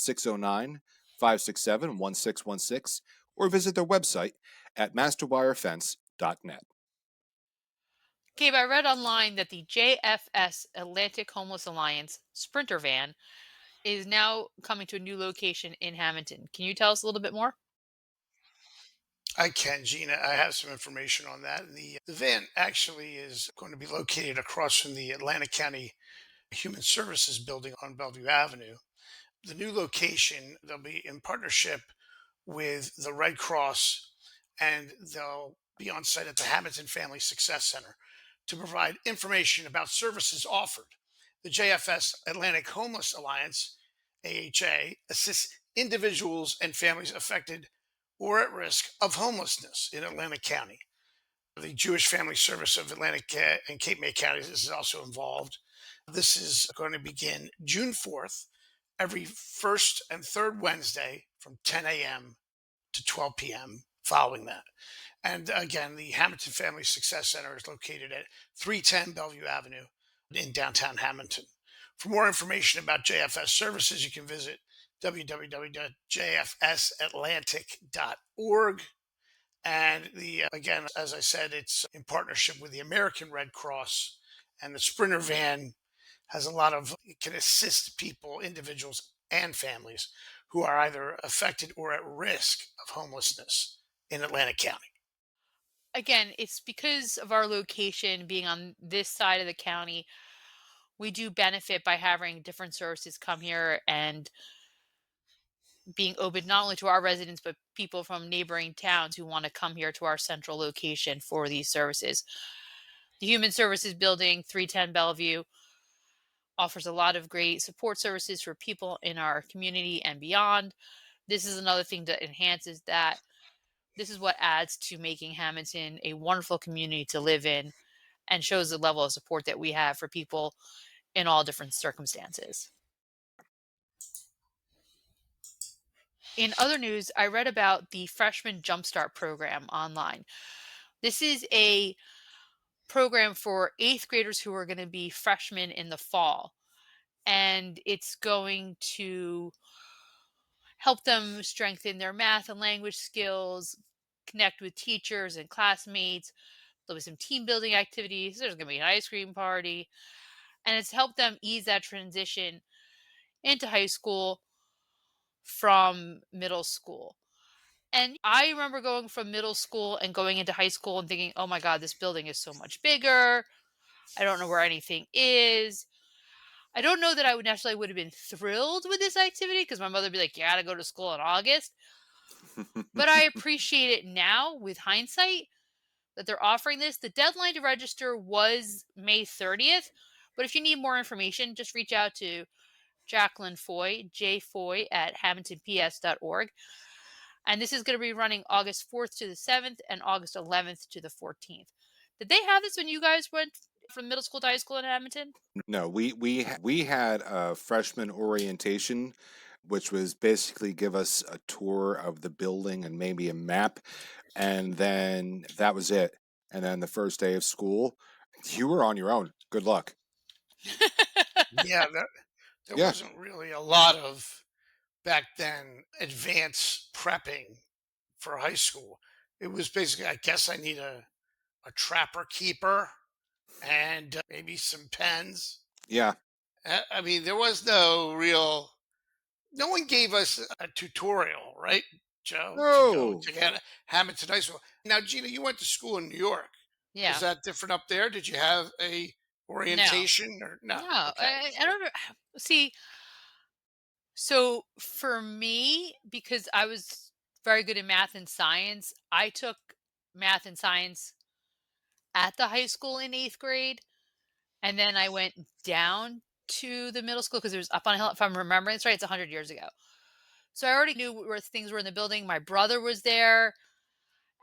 609-567-1616 or visit their website at masterwirefence.net. Gabe, I read online that the JFS Atlantic Homeless Alliance Sprinter van is now coming to a new location in Hammonton. Can you tell us a little bit more? I can, Gina. I have some information on that. The van actually is going to be located across from the Atlantic County Human Services building on Bellevue Avenue. The new location, they'll be in partnership with the Red Cross, and they'll be on site at the Hammonton Family Success Center to provide information about services offered. The JFS Atlantic Homeless Alliance, AHA, assists individuals and families affected or at risk of homelessness in Atlantic County. The Jewish Family Service of Atlantic and Cape May counties is also involved. This is going to begin June 4th, every first and third Wednesday from 10 a.m. to 12 p.m. following that. And again, the Hammonton Family Success Center is located at 310 Bellevue Avenue in downtown Hammonton. For more information about JFS services, you can visit www.jfsatlantic.org. And again, as I said, it's in partnership with the American Red Cross, and the Sprinter van has a lot of, it can assist people, individuals and families who are either affected or at risk of homelessness in Atlantic County. Again, it's because of our location being on this side of the county. We do benefit by having different services come here and being open not only to our residents, but people from neighboring towns who want to come here to our central location for these services. The Human Services Building, 310 Bellevue, offers a lot of great support services for people in our community and beyond. This is another thing that enhances that. This is what adds to making Hammonton a wonderful community to live in and shows the level of support that we have for people in all different circumstances. In other news, I read about the Freshman Jumpstart program online. This is a program for 8th graders who are going to be freshmen in the fall. And it's going to help them strengthen their math and language skills, connect with teachers and classmates. There'll be some team building activities. There's going to be an ice cream party. And it's helped them ease that transition into high school from middle school. And I remember going from middle school and going into high school and thinking, oh my God, this building is so much bigger. I don't know where anything is. I don't know that I would have been thrilled with this activity because my mother would be like, "You gotta go to school in August." But I appreciate it now with hindsight that they're offering this. The deadline to register was May 30th, but if you need more information, just reach out to Jacqueline Foy, jfoy at hammontonps.org. And this is going to be running August 4th to the 7th and August 11th to the 14th. Did they have this when you guys went from middle school to high school in Hammonton? No, we had a freshman orientation, which was basically give us a tour of the building and maybe a map, and then that was it. And then the first day of school, you were on your own. Good luck. Yeah, there Yeah. wasn't really a lot of back then advanced prepping for high school. It was basically, I guess I need a trapper keeper and maybe some pens. Yeah. I mean, there was no real, no one gave us a tutorial, right, Joe, to go No. to Hammonton High School. Now, Gina, you went to school in New York. Was Yeah. that different up there? Did you have a No. orientation or no? No. Okay. I don't see. So for me, because I was very good in math and science, I took math and science at the high school in eighth grade. And then I went down to the middle school because it was up on a hill. If I'm remembering this right, it's 100 years ago. So I already knew where things were in the building. My brother was there.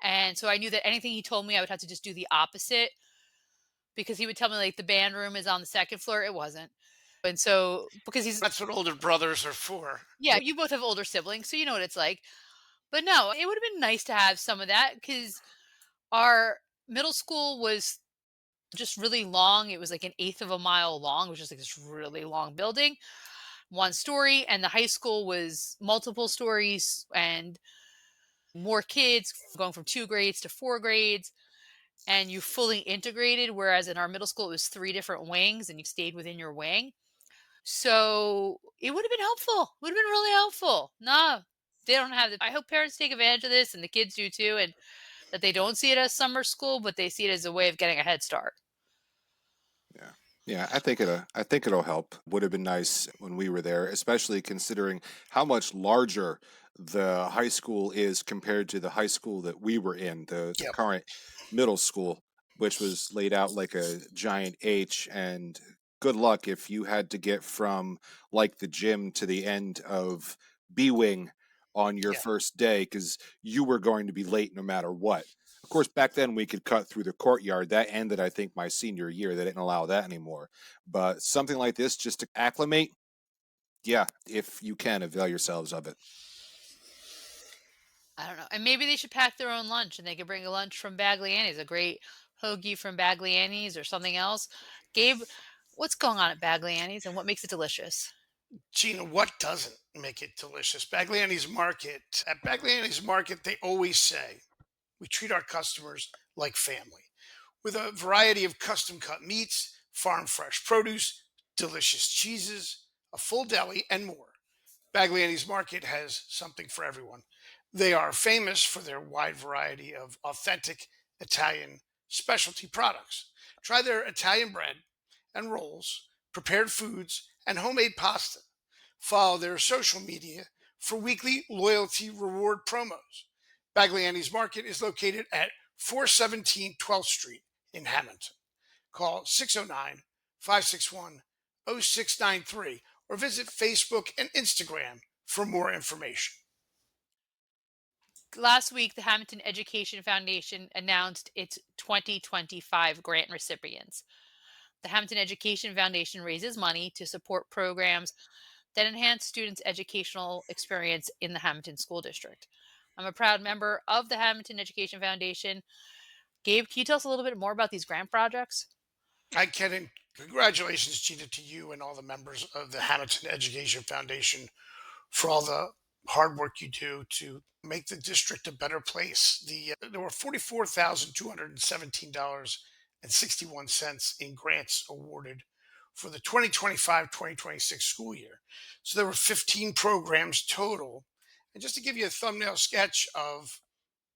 And so I knew that anything he told me, I would have to just do the opposite because he would tell me, like, the band room is on the second floor. It wasn't. And so, because he's, That's what older brothers are for. yeah, you both have older siblings. So you know what it's like. But no, it would have been nice to have some of that because our middle school was just really long. It was like an eighth of a mile long, which is like this really long building, one story. And the high school was multiple stories and more kids going from 2 grades to 4 grades. And you fully integrated. Whereas in our middle school, it was three different wings and you stayed within your wing. So it would have been helpful. Would have been really helpful. No, they don't have it. I hope parents take advantage of this and the kids do too. And that they don't see it as summer school, but they see it as a way of getting a head start. Yeah. Yeah, I think it'll help. Would have been nice when we were there, especially considering how much larger the high school is compared to the high school that we were in, the Yep. current middle school, which was laid out like a giant H. And good luck if you had to get from like the gym to the end of B Wing on your Yeah. first day because you were going to be late no matter what. Of course, back then we could cut through the courtyard. That ended, I think, my senior year. They didn't allow that anymore. But something like this, just to acclimate, yeah, if you can, avail yourselves of it. I don't know. And maybe they should pack their own lunch and they could bring a lunch from Bagley Annie's, a great hoagie from Bagley Annie's or something else. Gabe, what's going on at Bagley Annie's and what makes it delicious? Gina, what doesn't make it delicious? Bagliani's Market. At Bagliani's Market, they always say, we treat our customers like family with a variety of custom cut meats, farm fresh produce, delicious cheeses, a full deli, and more. Bagliani's Market has something for everyone. They are famous for their wide variety of authentic Italian specialty products. Try their Italian bread and rolls, prepared foods, and homemade pasta. Follow their social media for weekly loyalty reward promos. Bagliani's Market is located at 417 12th Street in Hammonton. Call 609 561 0693 or visit Facebook and Instagram for more information. Last week, the Hamilton Education Foundation announced its 2025 grant recipients. The Hamilton Education Foundation raises money to support programs that enhance students' educational experience in the Hamilton School District. I'm a proud member of the Hamilton Education Foundation. Gabe, can you tell us a little bit more about these grant projects? I can congratulations, Gina, to you and all the members of the Hamilton Education Foundation for all the hard work you do to make the district a better place. There were $44,217.61 in grants awarded for the 2025-2026 school year. So there were 15 programs total. And just to give you a thumbnail sketch of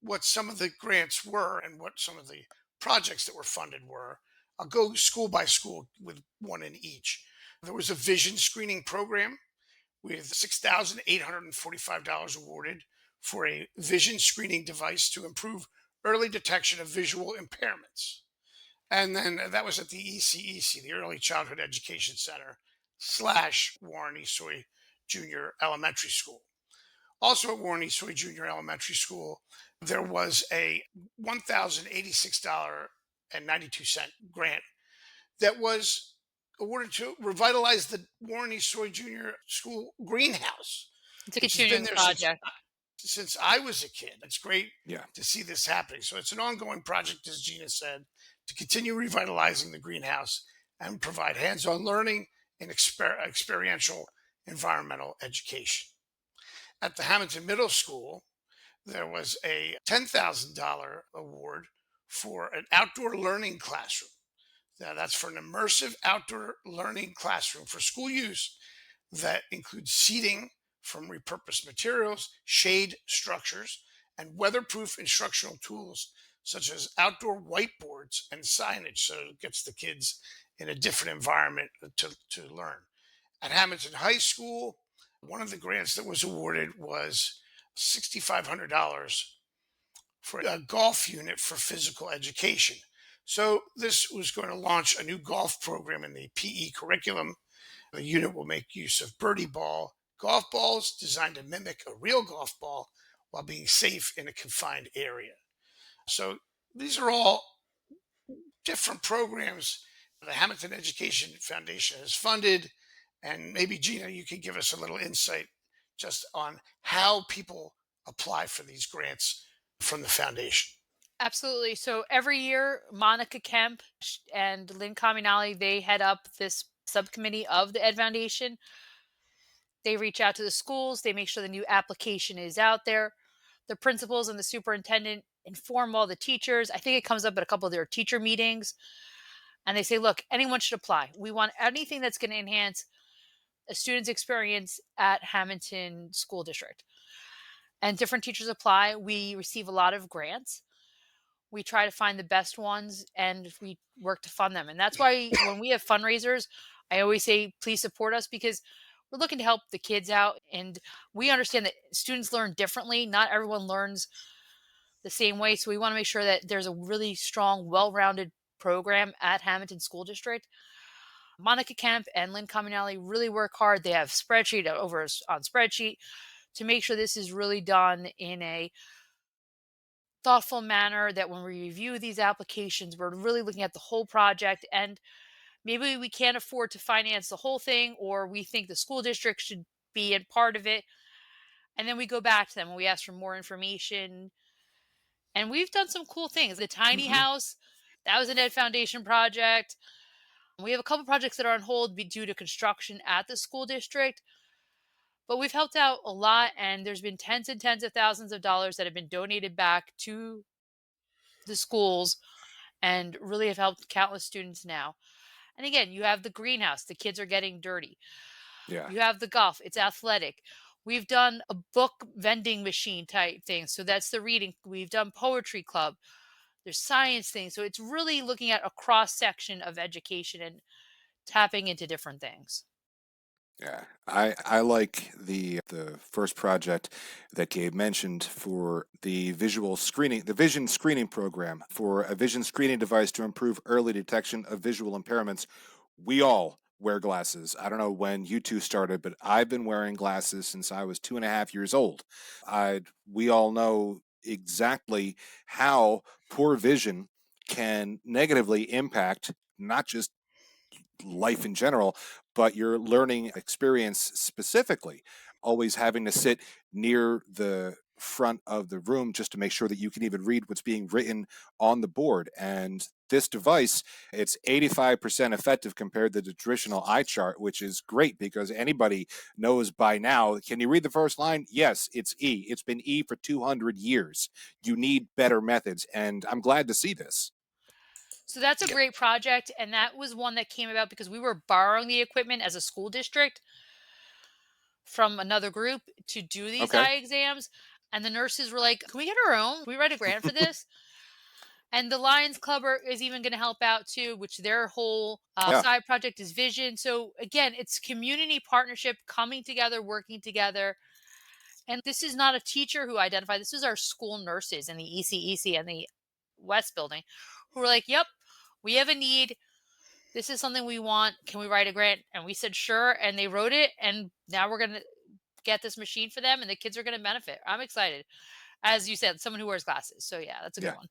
what some of the grants were and what some of the projects that were funded were, I'll go school by school with one in each. There was a vision screening program with $6,845 awarded for a vision screening device to improve early detection of visual impairments. And then that was at the ECEC, the Early Childhood Education Center / Warren Eastsoy Junior Elementary School. Also at Warren Eastsoy Junior Elementary School, there was a $1,086.92 grant that was awarded to revitalize the Warren Eastsoy Junior School greenhouse, It's a which has been continuing there project. since I was a kid. It's great Yeah. to see this happening. So it's an ongoing project, as Gina said, to continue revitalizing the greenhouse and provide hands-on learning and experiential environmental education. At the Hammonton Middle School, there was a $10,000 award for an outdoor learning classroom. Now, that's for an immersive outdoor learning classroom for school use that includes seating from repurposed materials, shade structures, and weatherproof instructional tools such as outdoor whiteboards and signage, so it gets the kids in a different environment to learn. At Hammonton High School, one of the grants that was awarded was $6,500 for a golf unit for physical education. So this was going to launch a new golf program in the PE curriculum. The unit will make use of birdie ball golf balls designed to mimic a real golf ball while being safe in a confined area. So these are all different programs the Hammonton Education Foundation has funded. And maybe, Gina, you could give us a little insight just on how people apply for these grants from the foundation. Absolutely. So every year, Monica Kemp and Lynn Cominali, they head up this subcommittee of the Ed Foundation. They reach out to the schools, they make sure the new application is out there. The principals and the superintendent inform all the teachers. I think it comes up at a couple of their teacher meetings. And they say, look, anyone should apply. We want anything that's going to enhance a student's experience at Hammonton School District. And different teachers apply. We receive a lot of grants. We try to find the best ones and we work to fund them. And that's why when we have fundraisers, I always say, please support us because we're looking to help the kids out. And we understand that students learn differently. Not everyone learns the same way. So we want to make sure that there's a really strong, well-rounded program at Hammonton School District. Monica Kemp and Lynn Cominelli really work hard. They have spreadsheet over on spreadsheet to make sure this is really done in a thoughtful manner, that when we review these applications, we're really looking at the whole project. And maybe we can't afford to finance the whole thing, or we think the school district should be in part of it. And then we go back to them and we ask for more information. And we've done some cool things. The tiny Mhm. house, that was an Ed Foundation project. We have a couple projects that are on hold due to construction at the school district. But we've helped out a lot, and there's been tens and tens of thousands of dollars that have been donated back to the schools and really have helped countless students now. And again, you have the greenhouse, the kids are getting dirty. Yeah. You have the golf, it's athletic. We've done a book vending machine type thing. So that's the reading. We've done poetry club. There's science things. So it's really looking at a cross section of education and tapping into different things. Yeah, I like the first project that Gabe mentioned for the vision screening program for a vision screening device to improve early detection of visual impairments. We all wear glasses. I don't know when you two started, but I've been wearing glasses since I was 2.5 years old. We all know exactly how poor vision can negatively impact not just life in general, but your learning experience specifically. Always having to sit near the front of the room just to make sure that you can even read what's being written on the board. And this device, it's 85% effective compared to the traditional eye chart, which is great because anybody knows by now. Can you read the first line? Yes, it's E. It's been E for 200 years. You need better methods. And I'm glad to see this. So that's a Yeah. great project. And that was one that came about because we were borrowing the equipment as a school district from another group to do these Okay. eye exams. And the nurses were like, can we get our own? Can we write a grant for this? And the Lions Club is even going to help out too, which their whole Yeah. side project is Vision. So again, it's community partnership coming together, working together. And this is not a teacher who identified. This is our school nurses in the ECEC and the West building who were like, "Yep, we have a need. This is something we want. Can we write a grant?" And we said, "Sure." And they wrote it. And now we're going to get this machine for them, and the kids are going to benefit. I'm excited. As you said, someone who wears glasses. So yeah, that's a good Yeah. one.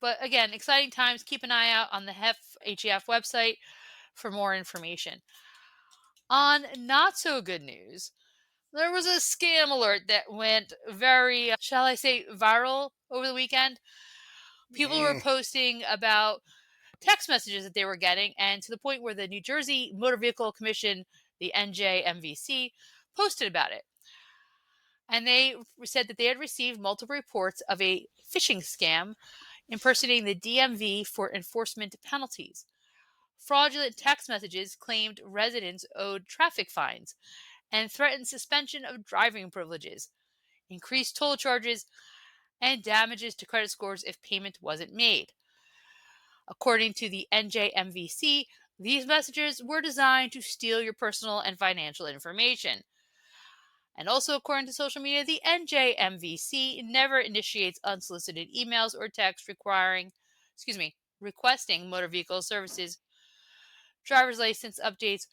But again, exciting times. Keep an eye out on the HEF website for more information. On not so good news, there was a scam alert that went very, shall I say, viral over the weekend. People were Mm, posting about text messages that they were getting, and to the point where the New Jersey Motor Vehicle Commission, the NJMVC, posted about it. And they said that they had received multiple reports of a phishing scam impersonating the DMV for enforcement penalties. Fraudulent text messages claimed residents owed traffic fines and threatened suspension of driving privileges, increased toll charges, and damages to credit scores if payment wasn't made. According to the NJMVC, these messages were designed to steal your personal and financial information. And also, according to social media, the NJMVC never initiates unsolicited emails or texts requesting motor vehicle services, driver's license updates,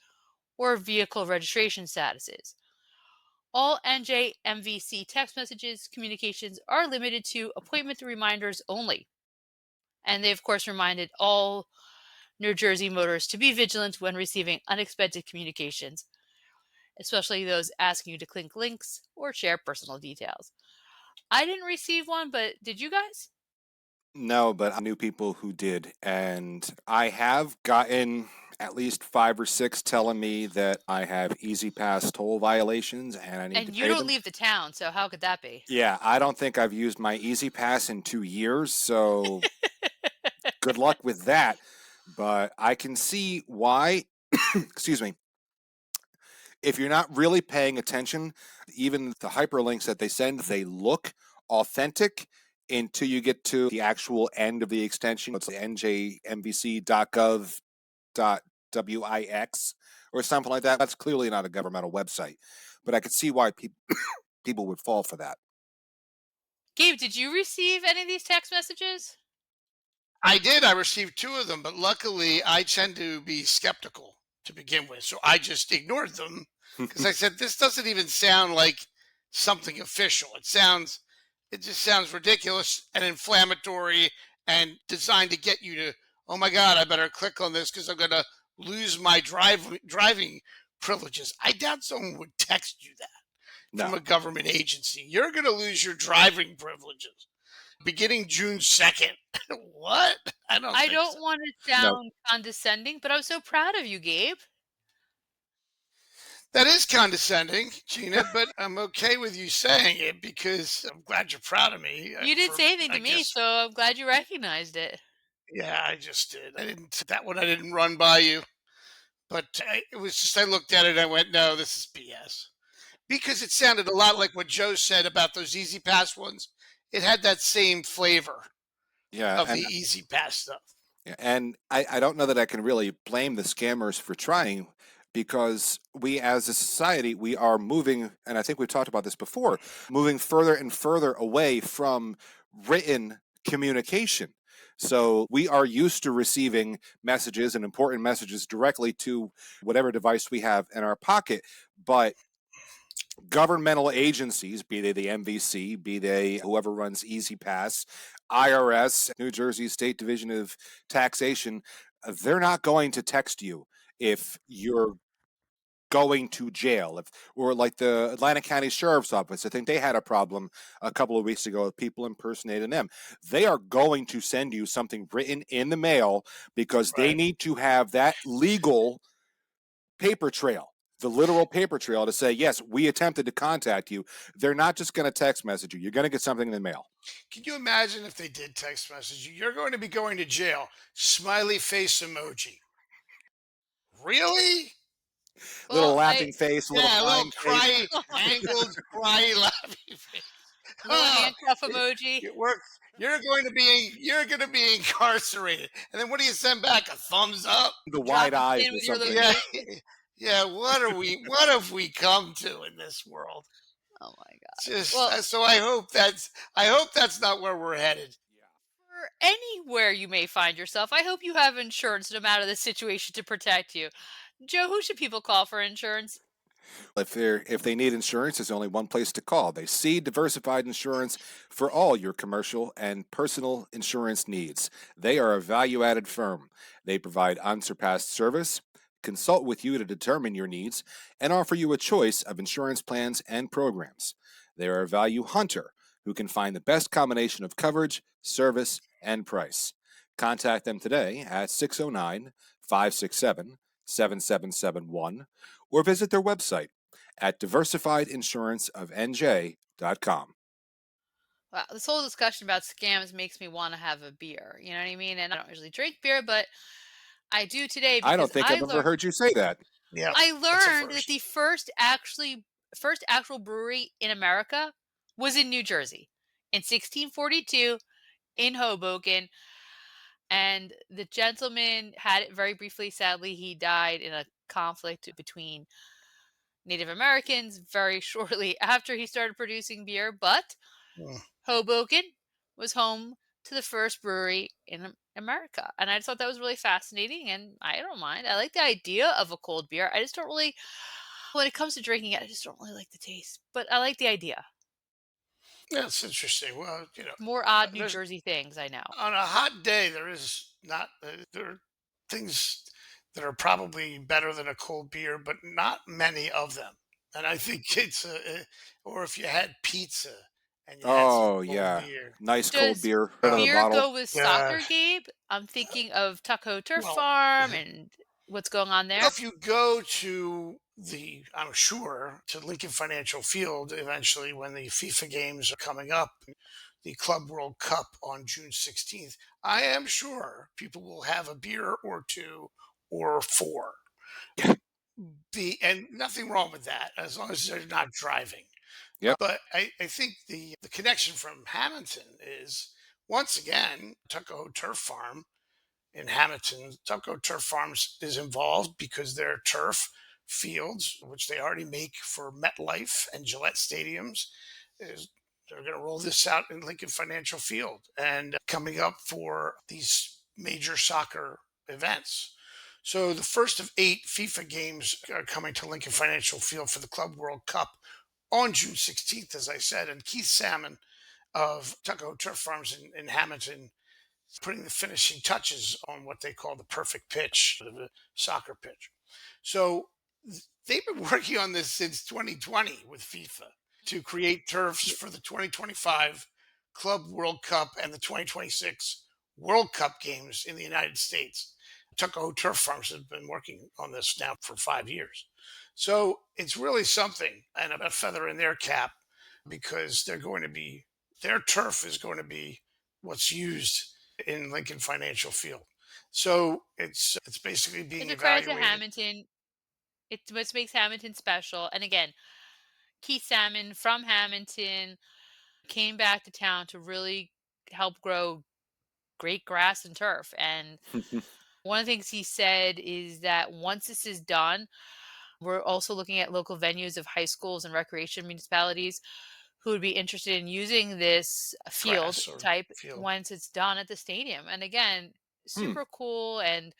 or vehicle registration statuses. All NJMVC text messages communications are limited to appointment reminders only. And they, of course, reminded all New Jersey motorists to be vigilant when receiving unexpected communications, especially those asking you to click links or share personal details. I didn't receive one, but did you guys? No, but I knew people who did. And I have gotten at least 5 or 6 telling me that I have Easy Pass toll violations and I need to And you pay don't them. leave the town, so how could that be? Yeah, I don't think I've used my Easy Pass in 2 years, so good luck with that. But I can see why, excuse me, if you're not really paying attention, even the hyperlinks that they send, they look authentic until you get to the actual end of the extension. It's njmvc.gov.wix or something like that. That's clearly not a governmental website, but I could see why people would fall for that. Gabe, did you receive any of these text messages? I did. I received 2 of them, but luckily I tend to be skeptical to begin with. So I just ignored them because I said, this doesn't even sound like something official. It just sounds ridiculous and inflammatory and designed to get you to, oh my God, I better click on this because I'm going to lose my driving privileges. I doubt someone would text you that from No. a government agency. You're going to lose your driving privileges beginning June 2nd. What? I don't I think so. don't want to No. sound condescending, but I'm so proud of you, Gabe. That is condescending, Gina, but I'm okay with you saying it because I'm glad you're proud of me. You didn't say anything I to me, guess, so I'm glad you recognized it. yeah, I just did. That one I didn't run by you, but it was just, I looked at it and I went, no, this is BS. Because it sounded a lot like what Joe said about those Easy Pass ones. It had that same flavor Yeah, of the Easy Pass stuff. and I don't know that I can really blame the scammers for trying because we as a society, we are moving, and I think we've talked about this before, moving further and further away from written communication. So we are used to receiving messages and important messages directly to whatever device we have in our pocket. But governmental agencies, be they the MVC, be they whoever runs Easy Pass, IRS, New Jersey State Division of Taxation, they're not going to text you if you're going to jail. Or like the Atlantic County Sheriff's Office, I think they had a problem a couple of weeks ago with people impersonating them. They are going to send you something written in the mail because they Right. need to have that legal paper trail, the literal paper trail to say, yes, we attempted to contact you. They're not just going to text message you. You're going to get something in the mail. Can you imagine if they did text message you? You're going to be going to jail. Smiley face emoji. Really? Little Well, I laughing face, a little Yeah, a little crying face. cry, oh my god. angled, cry, laughing face. The little Oh, handcuff emoji. it works. You're going to be incarcerated. And then what do you send back? A thumbs up? The wide Drop a eyes pin or with your something. Yeah. location. Yeah, what have we come to in this world? Oh my god. Just Well, so I hope that's not where we're headed. for anywhere you may find yourself, I hope you have insurance no matter the situation to protect you. Joe, who should people call for insurance? If they need insurance, there's only one place to call. They see Diversified Insurance for all your commercial and personal insurance needs. They are a value-added firm. They provide unsurpassed service, consult with you to determine your needs, and offer you a choice of insurance plans and programs. They are a value hunter who can find the best combination of coverage, service, and price. Contact them today at 609 567 7771 or visit their website at diversifiedinsuranceofnj.com. Wow, this whole discussion about scams makes me want to have a beer. You know what I mean? And I don't usually drink beer, but I do today I because don't think I've ever heard you say that. Yeah, I that's a learned that first. the first actual brewery in America was in New Jersey in 1642 in Hoboken. And the gentleman had it very briefly. Sadly, he died in a conflict between Native Americans very shortly after he started producing beer. But Mm. Hoboken was home to the first brewery in America. And I just thought that was really fascinating. And I don't mind. I like the idea of a cold beer. I just don't really, when it comes to drinking it, I just don't really like the taste. But I like the idea. That's interesting. Well, More odd New there's Jersey things, I know. on a hot day there is not there are things that are probably better than a cold beer, but not many of them. And I think or if you had pizza and you had some Oh, cold yeah. beer. Nice cold Does beer out of Uh, the beer bottle. go with uh, soccer, Gabe? I'm thinking of Tucko Turf well, Farm and what's going on there. if you go to I'm sure, to Lincoln Financial Field eventually when the FIFA games are coming up, the Club World Cup on June 16th, I am sure people will have a beer or two or four. And nothing wrong with that as long as they're not driving. Yep. But I think the connection from Hammonton is once again Tuckahoe Turf Farm in Hammonton. Tuckahoe Turf Farms is involved because their turf fields, which they already make for MetLife and Gillette stadiums, is they're going to roll this out in Lincoln Financial Field and coming up for these major soccer events. So the first of 8 FIFA games are coming to Lincoln Financial Field for the Club World Cup on June 16th, as I said. And Keith Salmon of Tuckahoe Turf Farms in Hammonton putting the finishing touches on what they call the perfect pitch, the soccer pitch. So they've been working on this since 2020 with FIFA to create turfs for the 2025 Club World Cup and the 2026 World Cup games in the United States. Tuckahoe Turf Farms has been working on this now for 5 years. So it's really something and a feather in their cap because their turf is going to be what's used in Lincoln Financial Field. So it's basically being It's a credit to evaluated. Hammonton. It's what makes Hammonton special. And again, Keith Salmon from Hammonton came back to town to really help grow great grass and turf. And one of the things he said is that once this is done, we're also looking at local venues of high schools and recreation municipalities who would be interested in using this field Grass or type field. once it's done at the stadium. And again, Hmm. super cool. And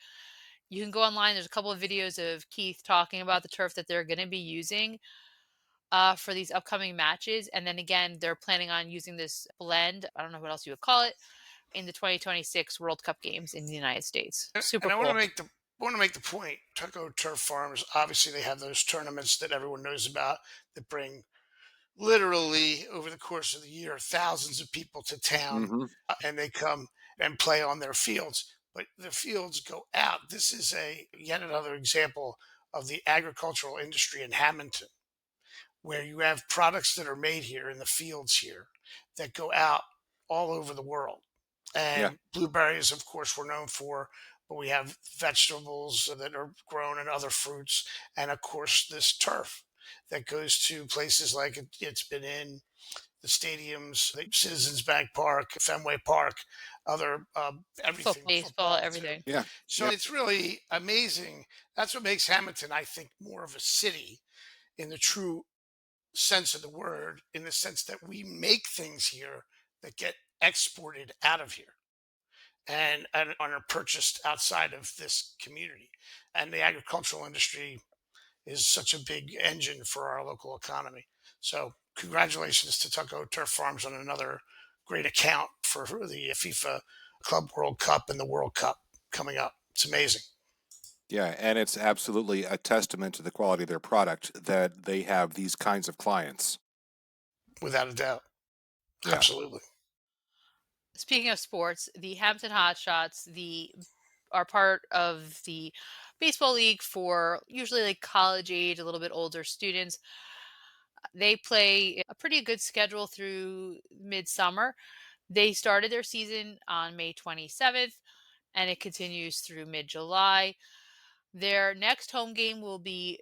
you can go online. There's a couple of videos of Keith talking about the turf that they're going to be using for these upcoming matches. And then again, they're planning on using this blend. I don't know what else you would call it in the 2026 World Cup games in the United States. Super And I want to cool. make the point. Tuckahoe Turf Farms, obviously, they have those tournaments that everyone knows about that bring literally over the course of the year thousands of people to town, Mm-hmm. and they come and play on their fields. But the fields go out. This is a yet another example of the agricultural industry in Hammonton, where you have products that are made here in the fields here that go out all over the world. Yeah. And blueberries, of course, we're known for, but we have vegetables that are grown and other fruits, and of course, this turf that goes to places like it's been in the stadiums, the Citizens Bank Park, Fenway Park, other everything, Baseball, football too. everything. Yeah. So it's really amazing. That's what makes Hammonton, I think, more of a city in the true sense of the word, in the sense that we make things here that get exported out of here and are purchased outside of this community. And the agricultural industry is such a big engine for our local economy. So congratulations to Tucko Turf Farms on another great account for the FIFA Club World Cup and the World Cup coming up. It's amazing. Yeah, and it's absolutely a testament to the quality of their product that they have these kinds of clients. Without a doubt. Yeah. Absolutely. Speaking of sports, the Hampton Hotshots are part of the baseball league for usually like college age, a little bit older students. They play a pretty good schedule through midsummer. They started their season on May 27th and it continues through mid July. Their next home game will be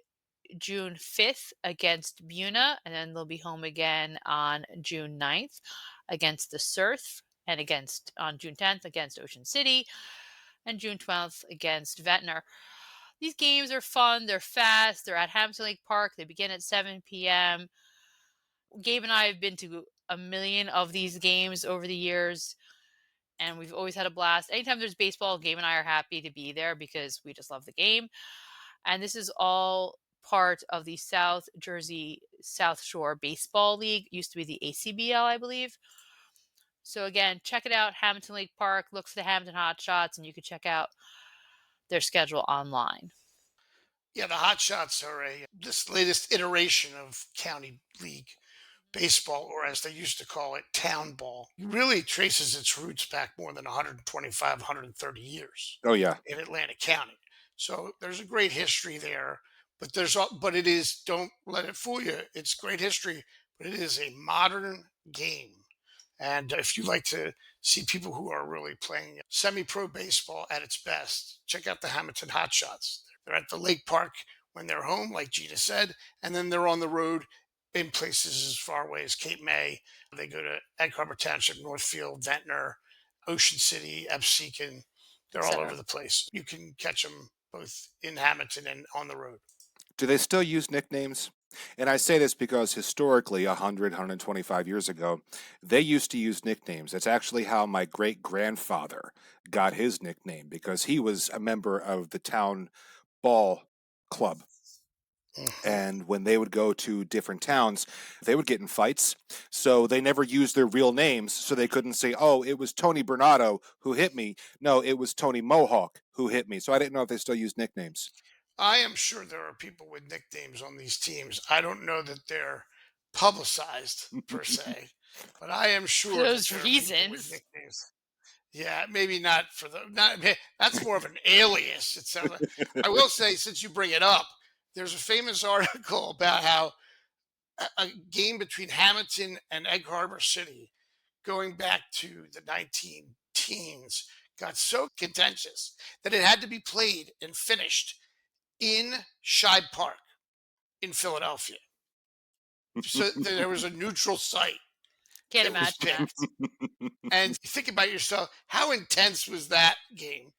June 5th against Buna, and then they'll be home again on June 9th against the Surf, and against on June 10th against Ocean City, and June 12th against Ventnor. These games are fun, they're fast, they're at Hampton Lake Park, they begin at 7 p.m. Gabe and I have been to a million of these games over the years, and we've always had a blast. Anytime there's baseball, Gabe and I are happy to be there because we just love the game. And this is all part of the South Jersey South Shore Baseball League. It used to be the ACBL, I believe. So again, check it out, Hammonton Lake Park. Look for the Hampton Hotshots, and you can check out their schedule online. Yeah, the Hotshots are this latest iteration of county league baseball, or as they used to call it, town ball. It really traces its roots back more than 125, 130 years Oh, yeah. in Atlantic County. So there's a great history there. But it is, don't let it fool you. It's great history, but it is a modern game. And if you like to see people who are really playing semi-pro baseball at its best, check out the Hammonton Hotshots. They're at the Lake Park when they're home, like Gina said, and then they're on the road in places as far away as Cape May. They go to Egg Harbor Township, Northfield, Ventnor, Ocean City, Absecon. They're all over the place. You can catch them both in Hammonton and on the road. Do they still use nicknames? And I say this because historically, 100, 125 years ago, they used to use nicknames. That's actually how my great-grandfather got his nickname, because he was a member of the town ball club. And when they would go to different towns, they would get in fights. So they never used their real names, so they couldn't say, oh, it was Tony Berenato who hit me. No, it was Tony Mohawk who hit me. So I didn't know if they still use nicknames. I am sure there are people with nicknames on these teams. I don't know that they're publicized per se, but I am sure For those that there are people with reasons. nicknames. Yeah, maybe not for the not. That's more of an alias. It sounds like. I will say, since you bring it up, there's a famous article about how a game between Hammonton and Egg Harbor City, going back to the 19 teens, got so contentious that it had to be played and finished in Shibe Park in Philadelphia. So there was a neutral site Can't that was imagine that. picked. And think about yourself, how intense was that game?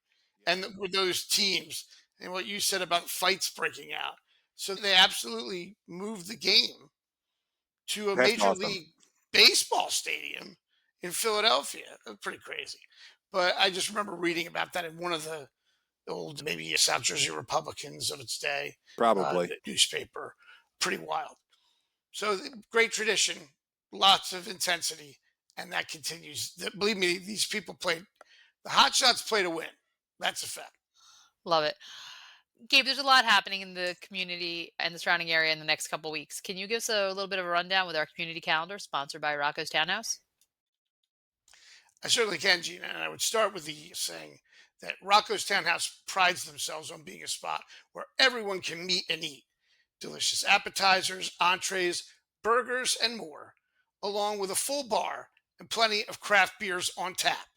And with those teams, and what you said about fights breaking out. So they absolutely moved the game to a That's major awesome. league baseball stadium in Philadelphia. Pretty crazy. But I just remember reading about that in one of the old, maybe South Jersey Republicans of its day, Probably. newspaper. Pretty wild. So great tradition, lots of intensity, and that continues. Believe me, these people played. The Hotshots play to win. That's a fact. Love it. Gabe, there's a lot happening in the community and the surrounding area in the next couple weeks. Can you give us a little bit of a rundown with our community calendar sponsored by Rocco's Townhouse? I certainly can, Gina. And I would start with the saying that Rocco's Townhouse prides themselves on being a spot where everyone can meet and eat delicious appetizers, entrees, burgers, and more, along with a full bar and plenty of craft beers on tap.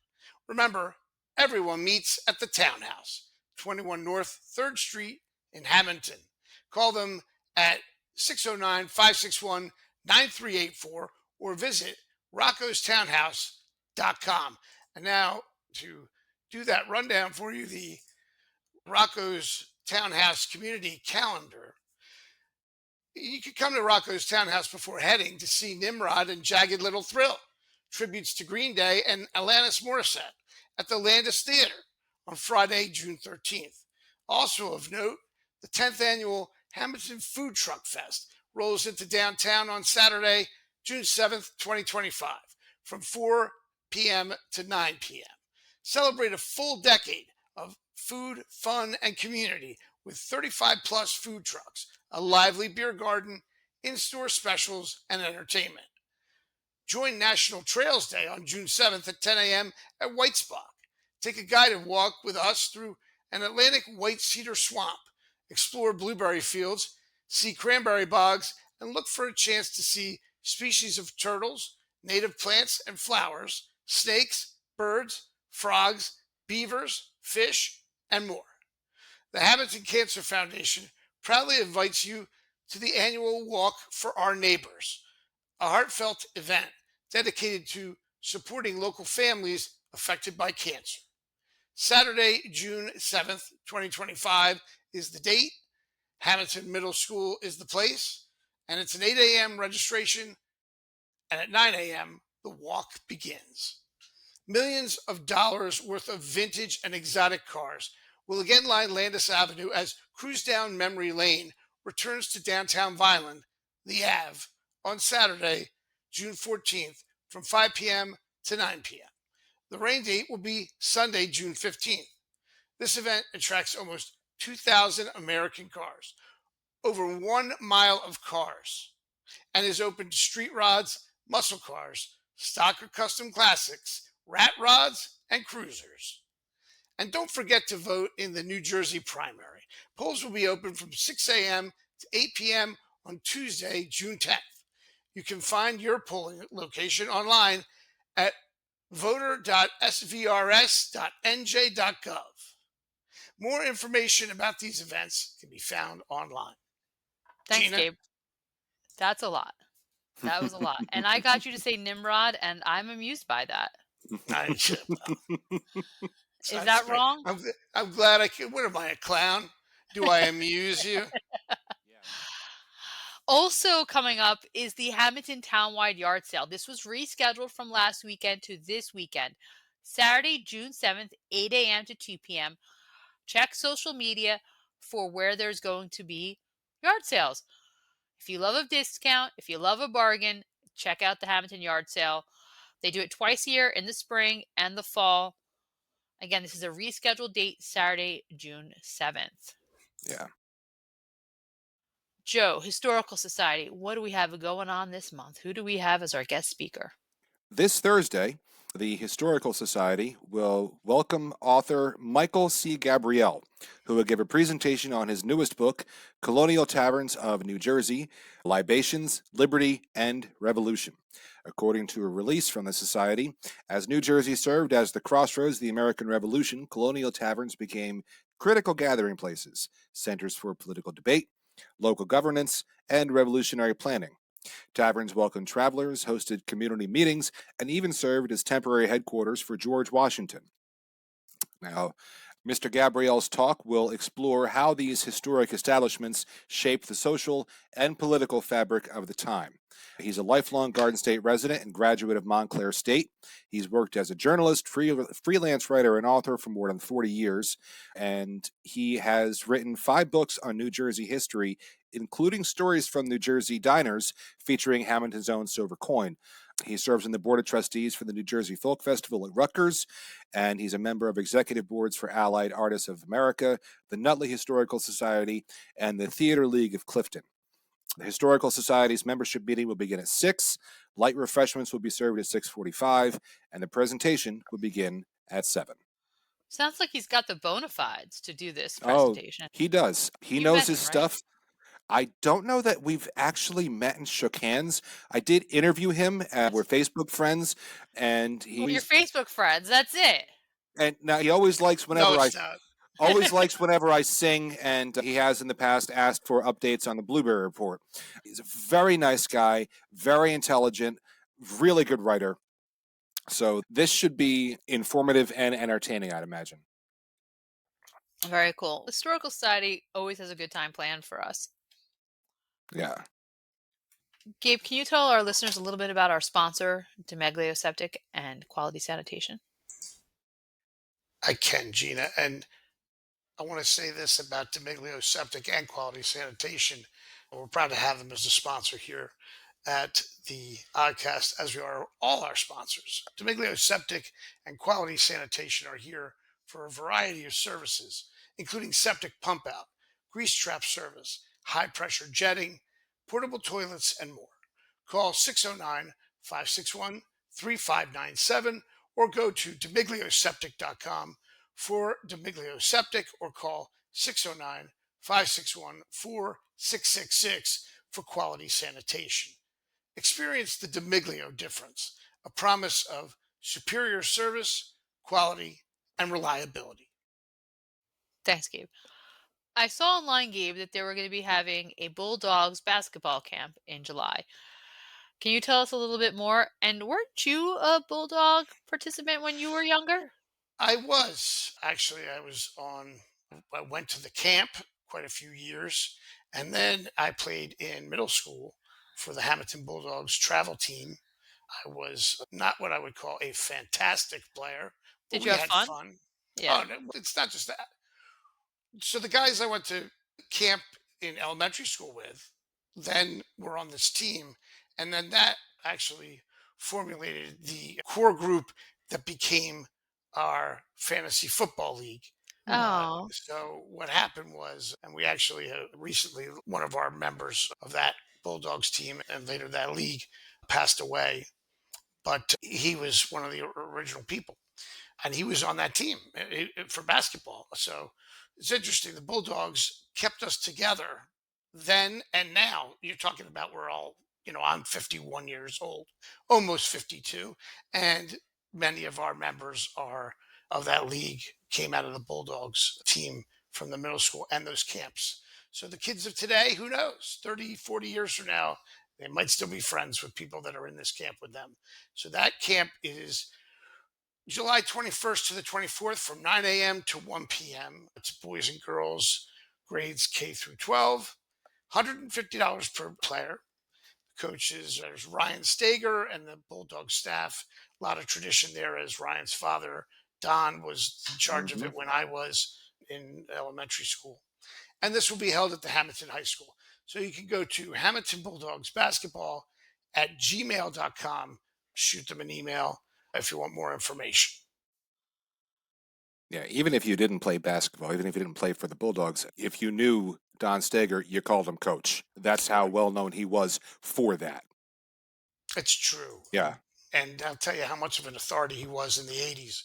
Remember, everyone meets at the Townhouse, 21 North 3rd Street in Hammonton. Call them at 609-561-9384 or visit roccostownhouse.com. And now to do that rundown for you, the Rocco's Townhouse community calendar. You could come to Rocco's Townhouse before heading to see Nimrod and Jagged Little Thrill, tributes to Green Day and Alanis Morissette at the Landis Theater on Friday, June 13th. Also of note, the 10th annual Hammonton Food Truck Fest rolls into downtown on Saturday, June 7th, 2025, from 4 p.m. to 9 p.m. Celebrate a full decade of food, fun, and community with 35 plus food trucks, a lively beer garden, in-store specials, and entertainment. Join National Trails Day on June 7th at 10 a.m. at Whitesbach. Take a guided walk with us through an Atlantic white cedar swamp, explore blueberry fields, see cranberry bogs, and look for a chance to see species of turtles, native plants and flowers, snakes, birds, frogs, beavers, fish, and more. The Hammonton Cancer Foundation proudly invites you to the annual Walk for Our Neighbors, a heartfelt event dedicated to supporting local families affected by cancer. Saturday, June 7th, 2025 is the date. Hammonton Middle School is the place, and it's an 8 a.m. registration, and at 9 a.m. the walk begins. Millions of dollars worth of vintage and exotic cars will again line Landis Avenue as Cruise Down Memory Lane returns to downtown Vineland, the Ave, on Saturday, June 14th from 5 p.m. to 9 p.m. The rain date will be Sunday, June 15th. This event attracts almost 2,000 American cars, over 1 mile of cars, and is open to street rods, muscle cars, stock or custom classics, rat rods, and cruisers. And don't forget to vote in the New Jersey primary. Polls will be open from 6 a.m. to 8 p.m. on Tuesday, June 10th. You can find your polling location online at voter.svrs.nj.gov. More information about these events can be found online. Thanks, Gina? Gabe. That's a lot. That was a lot. And I got you to say Nimrod, and I'm amused by that. Is that wrong? I'm glad I could. What am I, a clown? Do I amuse you? Also coming up is the Hammonton Townwide Yard Sale. This was rescheduled from last weekend to this weekend. Saturday, June 7th, 8 a.m. to 2 p.m. Check social media for where there's going to be yard sales. If you love a discount, if you love a bargain, check out the Hammonton Yard Sale. They do it twice a year in the spring and the fall. Again, this is a rescheduled date, Saturday, June 7th. Yeah. Joe, Historical Society, what do we have going on this month? Who do we have as our guest speaker? This Thursday, the Historical Society will welcome author Michael C. Gabriel, who will give a presentation on his newest book, Colonial Taverns of New Jersey, Libations, Liberty, and Revolution. According to a release from the Society, as New Jersey served as the crossroads of the American Revolution, colonial taverns became critical gathering places, centers for political debate, local governance, and revolutionary planning. Taverns welcomed travelers, hosted community meetings, and even served as temporary headquarters for George Washington. Now, Mr. Gabriel's talk will explore how these historic establishments shaped the social and political fabric of the time. He's a lifelong Garden State resident and graduate of Montclair State. He's worked as a journalist, freelance writer, and author for more than 40 years, and he has written 5 books on New Jersey history, including stories from New Jersey diners featuring Hammonton's own silver coin. He serves on the board of trustees for the New Jersey Folk Festival at Rutgers, and he's a member of executive boards for Allied Artists of America, the Nutley Historical Society, and the Theater League of Clifton. The Historical Society's membership meeting will begin at 6. Light refreshments will be served at 6:45, and the presentation will begin at 7. Sounds like he's got the bona fides to do this presentation. Oh, he does. He knows his stuff. I don't know that we've actually met and shook hands. I did interview him. We're Facebook friends, and Well, you're Facebook friends. That's it. And now he always likes whenever Always likes whenever I sing, and he has in the past asked for updates on the Blueberry Report. He's a very nice guy, very intelligent, really good writer. So this should be informative and entertaining, I'd imagine. Very cool. Historical Society always has a good time planned for us. Yeah. Gabe, can you tell our listeners a little bit about our sponsor, Demeglio Septic and Quality Sanitation? I can, Gina. And I want to say this about Domiglio Septic and Quality Sanitation. We're proud to have them as a sponsor here at the Oddcast, as we are all our sponsors. Domiglio Septic and Quality Sanitation are here for a variety of services, including septic pump out, grease trap service, high pressure jetting, portable toilets, and more. Call 609 561 3597 or go to demiglioseptic.com for Domiglio Septic or call 609 561 4666 for quality sanitation. Experience the Domiglio difference, a promise of superior service, quality, and reliability. Thanks, Gabe. I saw online, Gabe, that they were going to be having a Bulldogs basketball camp in July. Can you tell us a little bit more? And weren't you a Bulldog participant when you were younger? I was actually, I went to the camp quite a few years, and then I played in middle school for the Hammonton Bulldogs travel team. I was not what I would call a fantastic player, but Did you we have had fun? fun. Yeah. Oh, no, it's not just that. So the guys I went to camp in elementary school with then were on this team, and then that actually formulated the core group that became our fantasy football league. Oh, So what happened was, and we actually recently, one of our members of that Bulldogs team and later that league passed away, but he was one of the original people and he was on that team for basketball. So it's interesting. The Bulldogs kept us together then and now. You're talking about we're all, I'm 51 years old, almost 52, and many of our members are of that league came out of the Bulldogs team from the middle school and those camps. So the kids of today, who knows, 30, 40 years from now, they might still be friends with people that are in this camp with them. So that camp is July 21st to the 24th from 9 a.m. to 1 p.m. It's boys and girls, grades K through 12, $150 per player. Coaches, there's Ryan Stager and the Bulldog staff. A lot of tradition there as Ryan's father, Don, was in charge of Mhm. it when I was in elementary school. And this will be held at the Hammonton High School. So you can go to Hammonton Bulldogs basketball at gmail.com, shoot them an email if you want more information. Yeah, even if you didn't play basketball, even if you didn't play for the Bulldogs, if you knew Don Stager, you called him coach. That's how well known he was for that. It's true. Yeah. And I'll tell you how much of an authority he was in the 80s.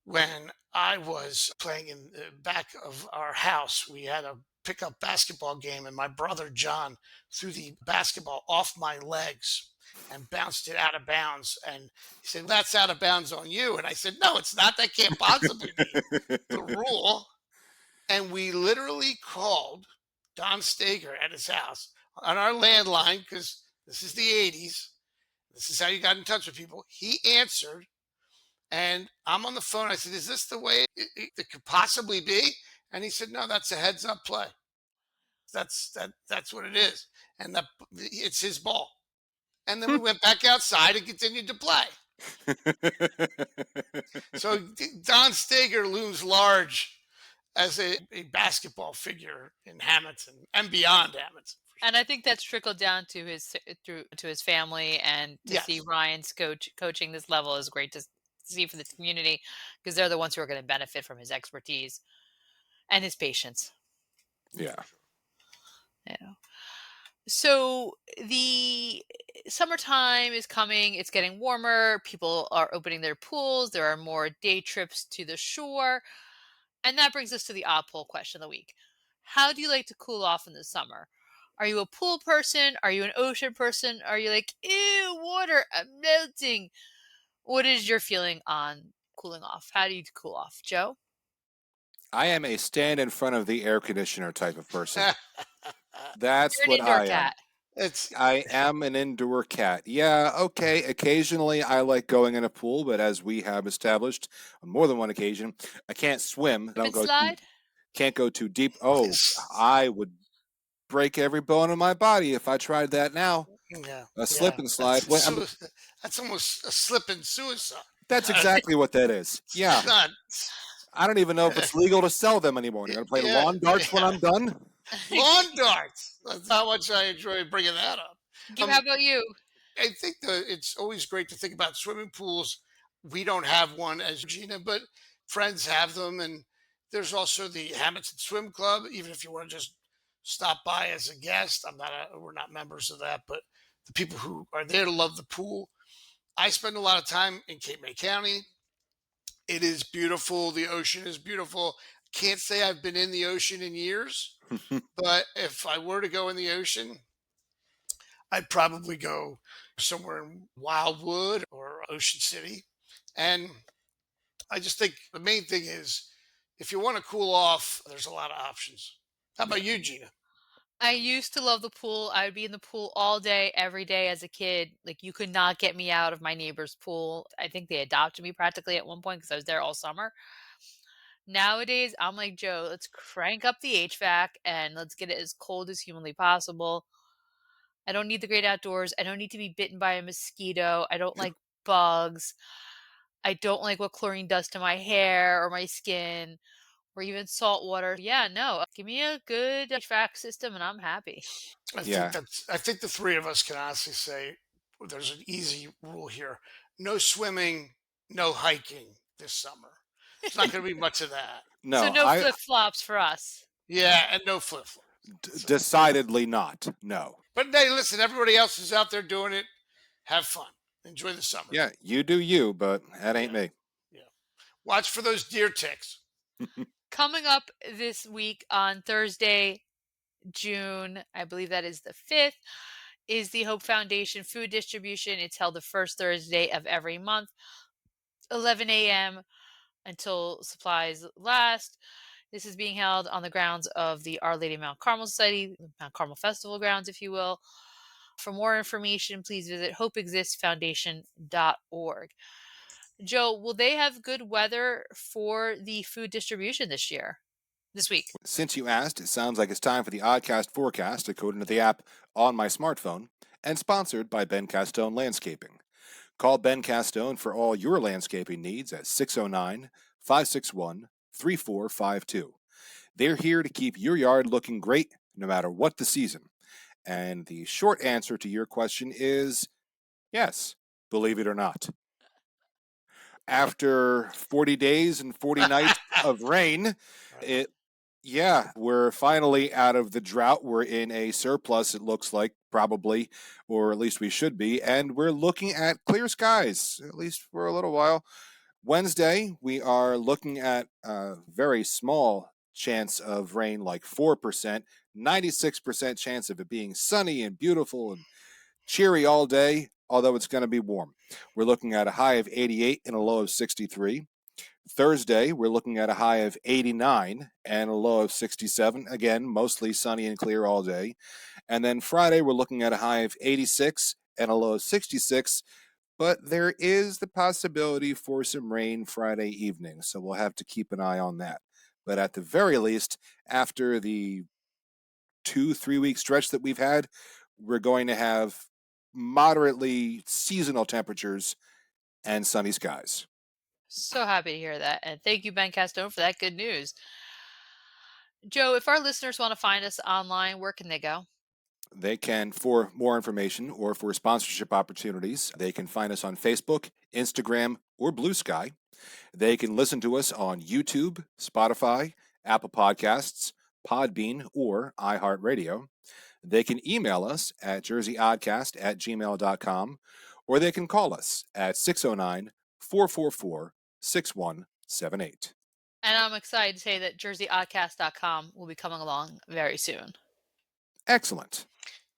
When I was playing in the back of our house, we had a pickup basketball game, and my brother John threw the basketball off my legs and bounced it out of bounds. And he said, "That's out of bounds on you." And I said, "No, it's not. That can't possibly be the rule." And we literally called Don Stager at his house on our landline because this is the 80s. This is how you got in touch with people. He answered, and I'm on the phone. I said, "Is this the way it could possibly be?" And he said, "No, that's a heads up play. That's what it is, and it's his ball." And then we went back outside and continued to play. So Don Stager looms large as a basketball figure in Hammonton and beyond Hammonton. and I think that's trickled down to his through to his family, and to see Yes, Ryan's coaching this level is great to see for the community, because they're the ones who are going to benefit from his expertise and his patience. Yeah. You know. So the summertime is coming. It's getting warmer. People are opening their pools. There are more day trips to the shore. And that brings us to the odd poll question of the week. How do you like to cool off in the summer? Are you a pool person? Are you an ocean person? Are you like, ew, water, I'm melting? What is your feeling on cooling off? How do you cool off? Joe? I am a stand in front of the air conditioner type of person. That's You're an what indoor I am. cat. It's I am an indoor cat. Yeah, okay. Occasionally I like going in a pool, but as we have established on more than one occasion, I can't swim. I Slip don't and go too slide? can't go too deep. Oh, I would break every bone in my body if I tried that now. yeah, A slip yeah. and slide. That's Well, I mean, that's almost a slip and suicide. that's exactly what that is. Yeah. It's not. I don't even know if it's legal to sell them anymore. You're gonna play Yeah, lawn darts when yeah. I'm done? Lawn darts. That's how much I enjoy bringing that up. How Um, about you? I think it's always great to think about swimming pools. We don't have one as Gina, but friends have them, and there's also the Hammonton Swim Club. Even if you want to just stop by as a guest, we're not members of that, but the people who are there love the pool. I spend a lot of time in Cape May County. It is beautiful. The ocean is beautiful. Can't say I've been in the ocean in years, but if I were to go in the ocean, I'd probably go somewhere in Wildwood or Ocean City. And I just think the main thing is if you want to cool off, there's a lot of options. How about you, Gina? I used to love the pool. I would be in the pool all day, every day as a kid. Like, you could not get me out of my neighbor's pool. I think they adopted me practically at one point because I was there all summer. Nowadays, I'm like, Joe, let's crank up the HVAC and let's get it as cold as humanly possible. I don't need the great outdoors. I don't need to be bitten by a mosquito. I don't like bugs. I don't like what chlorine does to my hair or my skin or even salt water. Yeah, no, give me a good HVAC system and I'm happy. Yeah. I think the three of us can honestly say there's an easy rule here. No swimming, no hiking this summer. It's not going to be much of that. So No, no flip flops for us. Yeah, and no flip flops. So, decidedly not. No. but hey, listen, everybody else is out there doing it. Have fun. Enjoy the summer. Yeah, you do you, but that ain't Yeah, me. yeah. Watch for those deer ticks. Coming up this week on Thursday, June, I believe that is the 5th, is the Hope Foundation food distribution. It's held the first Thursday of every month, 11 a.m. until supplies last. This is being held on the grounds of the Our Lady Mount Carmel Society, Mount Carmel Festival grounds, if you will. For more information, please visit hopeexistsfoundation.org. Joe, will they have good weather for the food distribution this week? Since you asked, it sounds like it's time for the Oddcast forecast according to the app on my smartphone and sponsored by Ben Castone Landscaping. Call Ben Castone for all your landscaping needs at 609 561 3452. They're here to keep your yard looking great no matter what the season. And the short answer to your question is yes, believe it or not. After 40 days and 40 nights of rain, it yeah, we're finally out of the drought. We're in a surplus, it looks like, probably, or at least we should be, and we're looking at clear skies, at least for a little while. Wednesday, we are looking at a very small chance of rain, like 4%, 96% chance of it being sunny and beautiful and cheery all day, although it's going to be warm. We're looking at a high of 88 and a low of 63. Thursday, we're looking at a high of 89 and a low of 67. Again, mostly sunny and clear all day. And then Friday, we're looking at a high of 86 and a low of 66. But there is the possibility for some rain Friday evening, so we'll have to keep an eye on that. But at the very least, after the 2-3 week stretch that we've had, we're going to have moderately seasonal temperatures and sunny skies. So happy to hear that. And thank you, Ben Castone, for that good news. Joe, if our listeners want to find us online, where can they go? They can, for more information or for sponsorship opportunities, they can find us on Facebook, Instagram, or Bluesky. They can listen to us on YouTube, Spotify, Apple Podcasts, Podbean, or iHeartRadio. They can email us at jerseyoddcast@gmail.com, or they can call us at 609 444 6178. And I'm excited to say that jerseyoddcast.com will be coming along very soon. Excellent.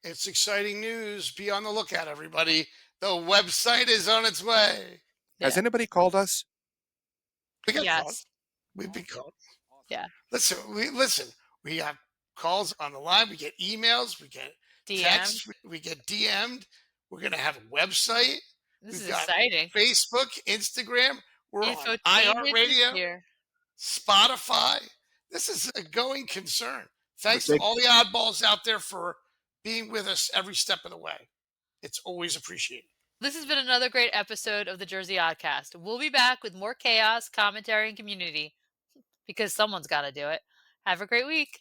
It's exciting news. Be on the lookout, everybody. The website is on its way. Has Yeah. anybody called us? We got called. Yes. We've been called. Yeah. Listen. We have calls on the line. We get emails. We get DM. texts. We get DM'd. We're going to have a website. This We've is got exciting. Facebook, Instagram. We're on Infotainment is iHeartRadio, here. Spotify. This is a going concern. Thanks to big- all the oddballs out there for being with us every step of the way. It's always appreciated. This has been another great episode of the Jersey Oddcast. We'll be back with more chaos, commentary, and community because someone's got to do it. Have a great week.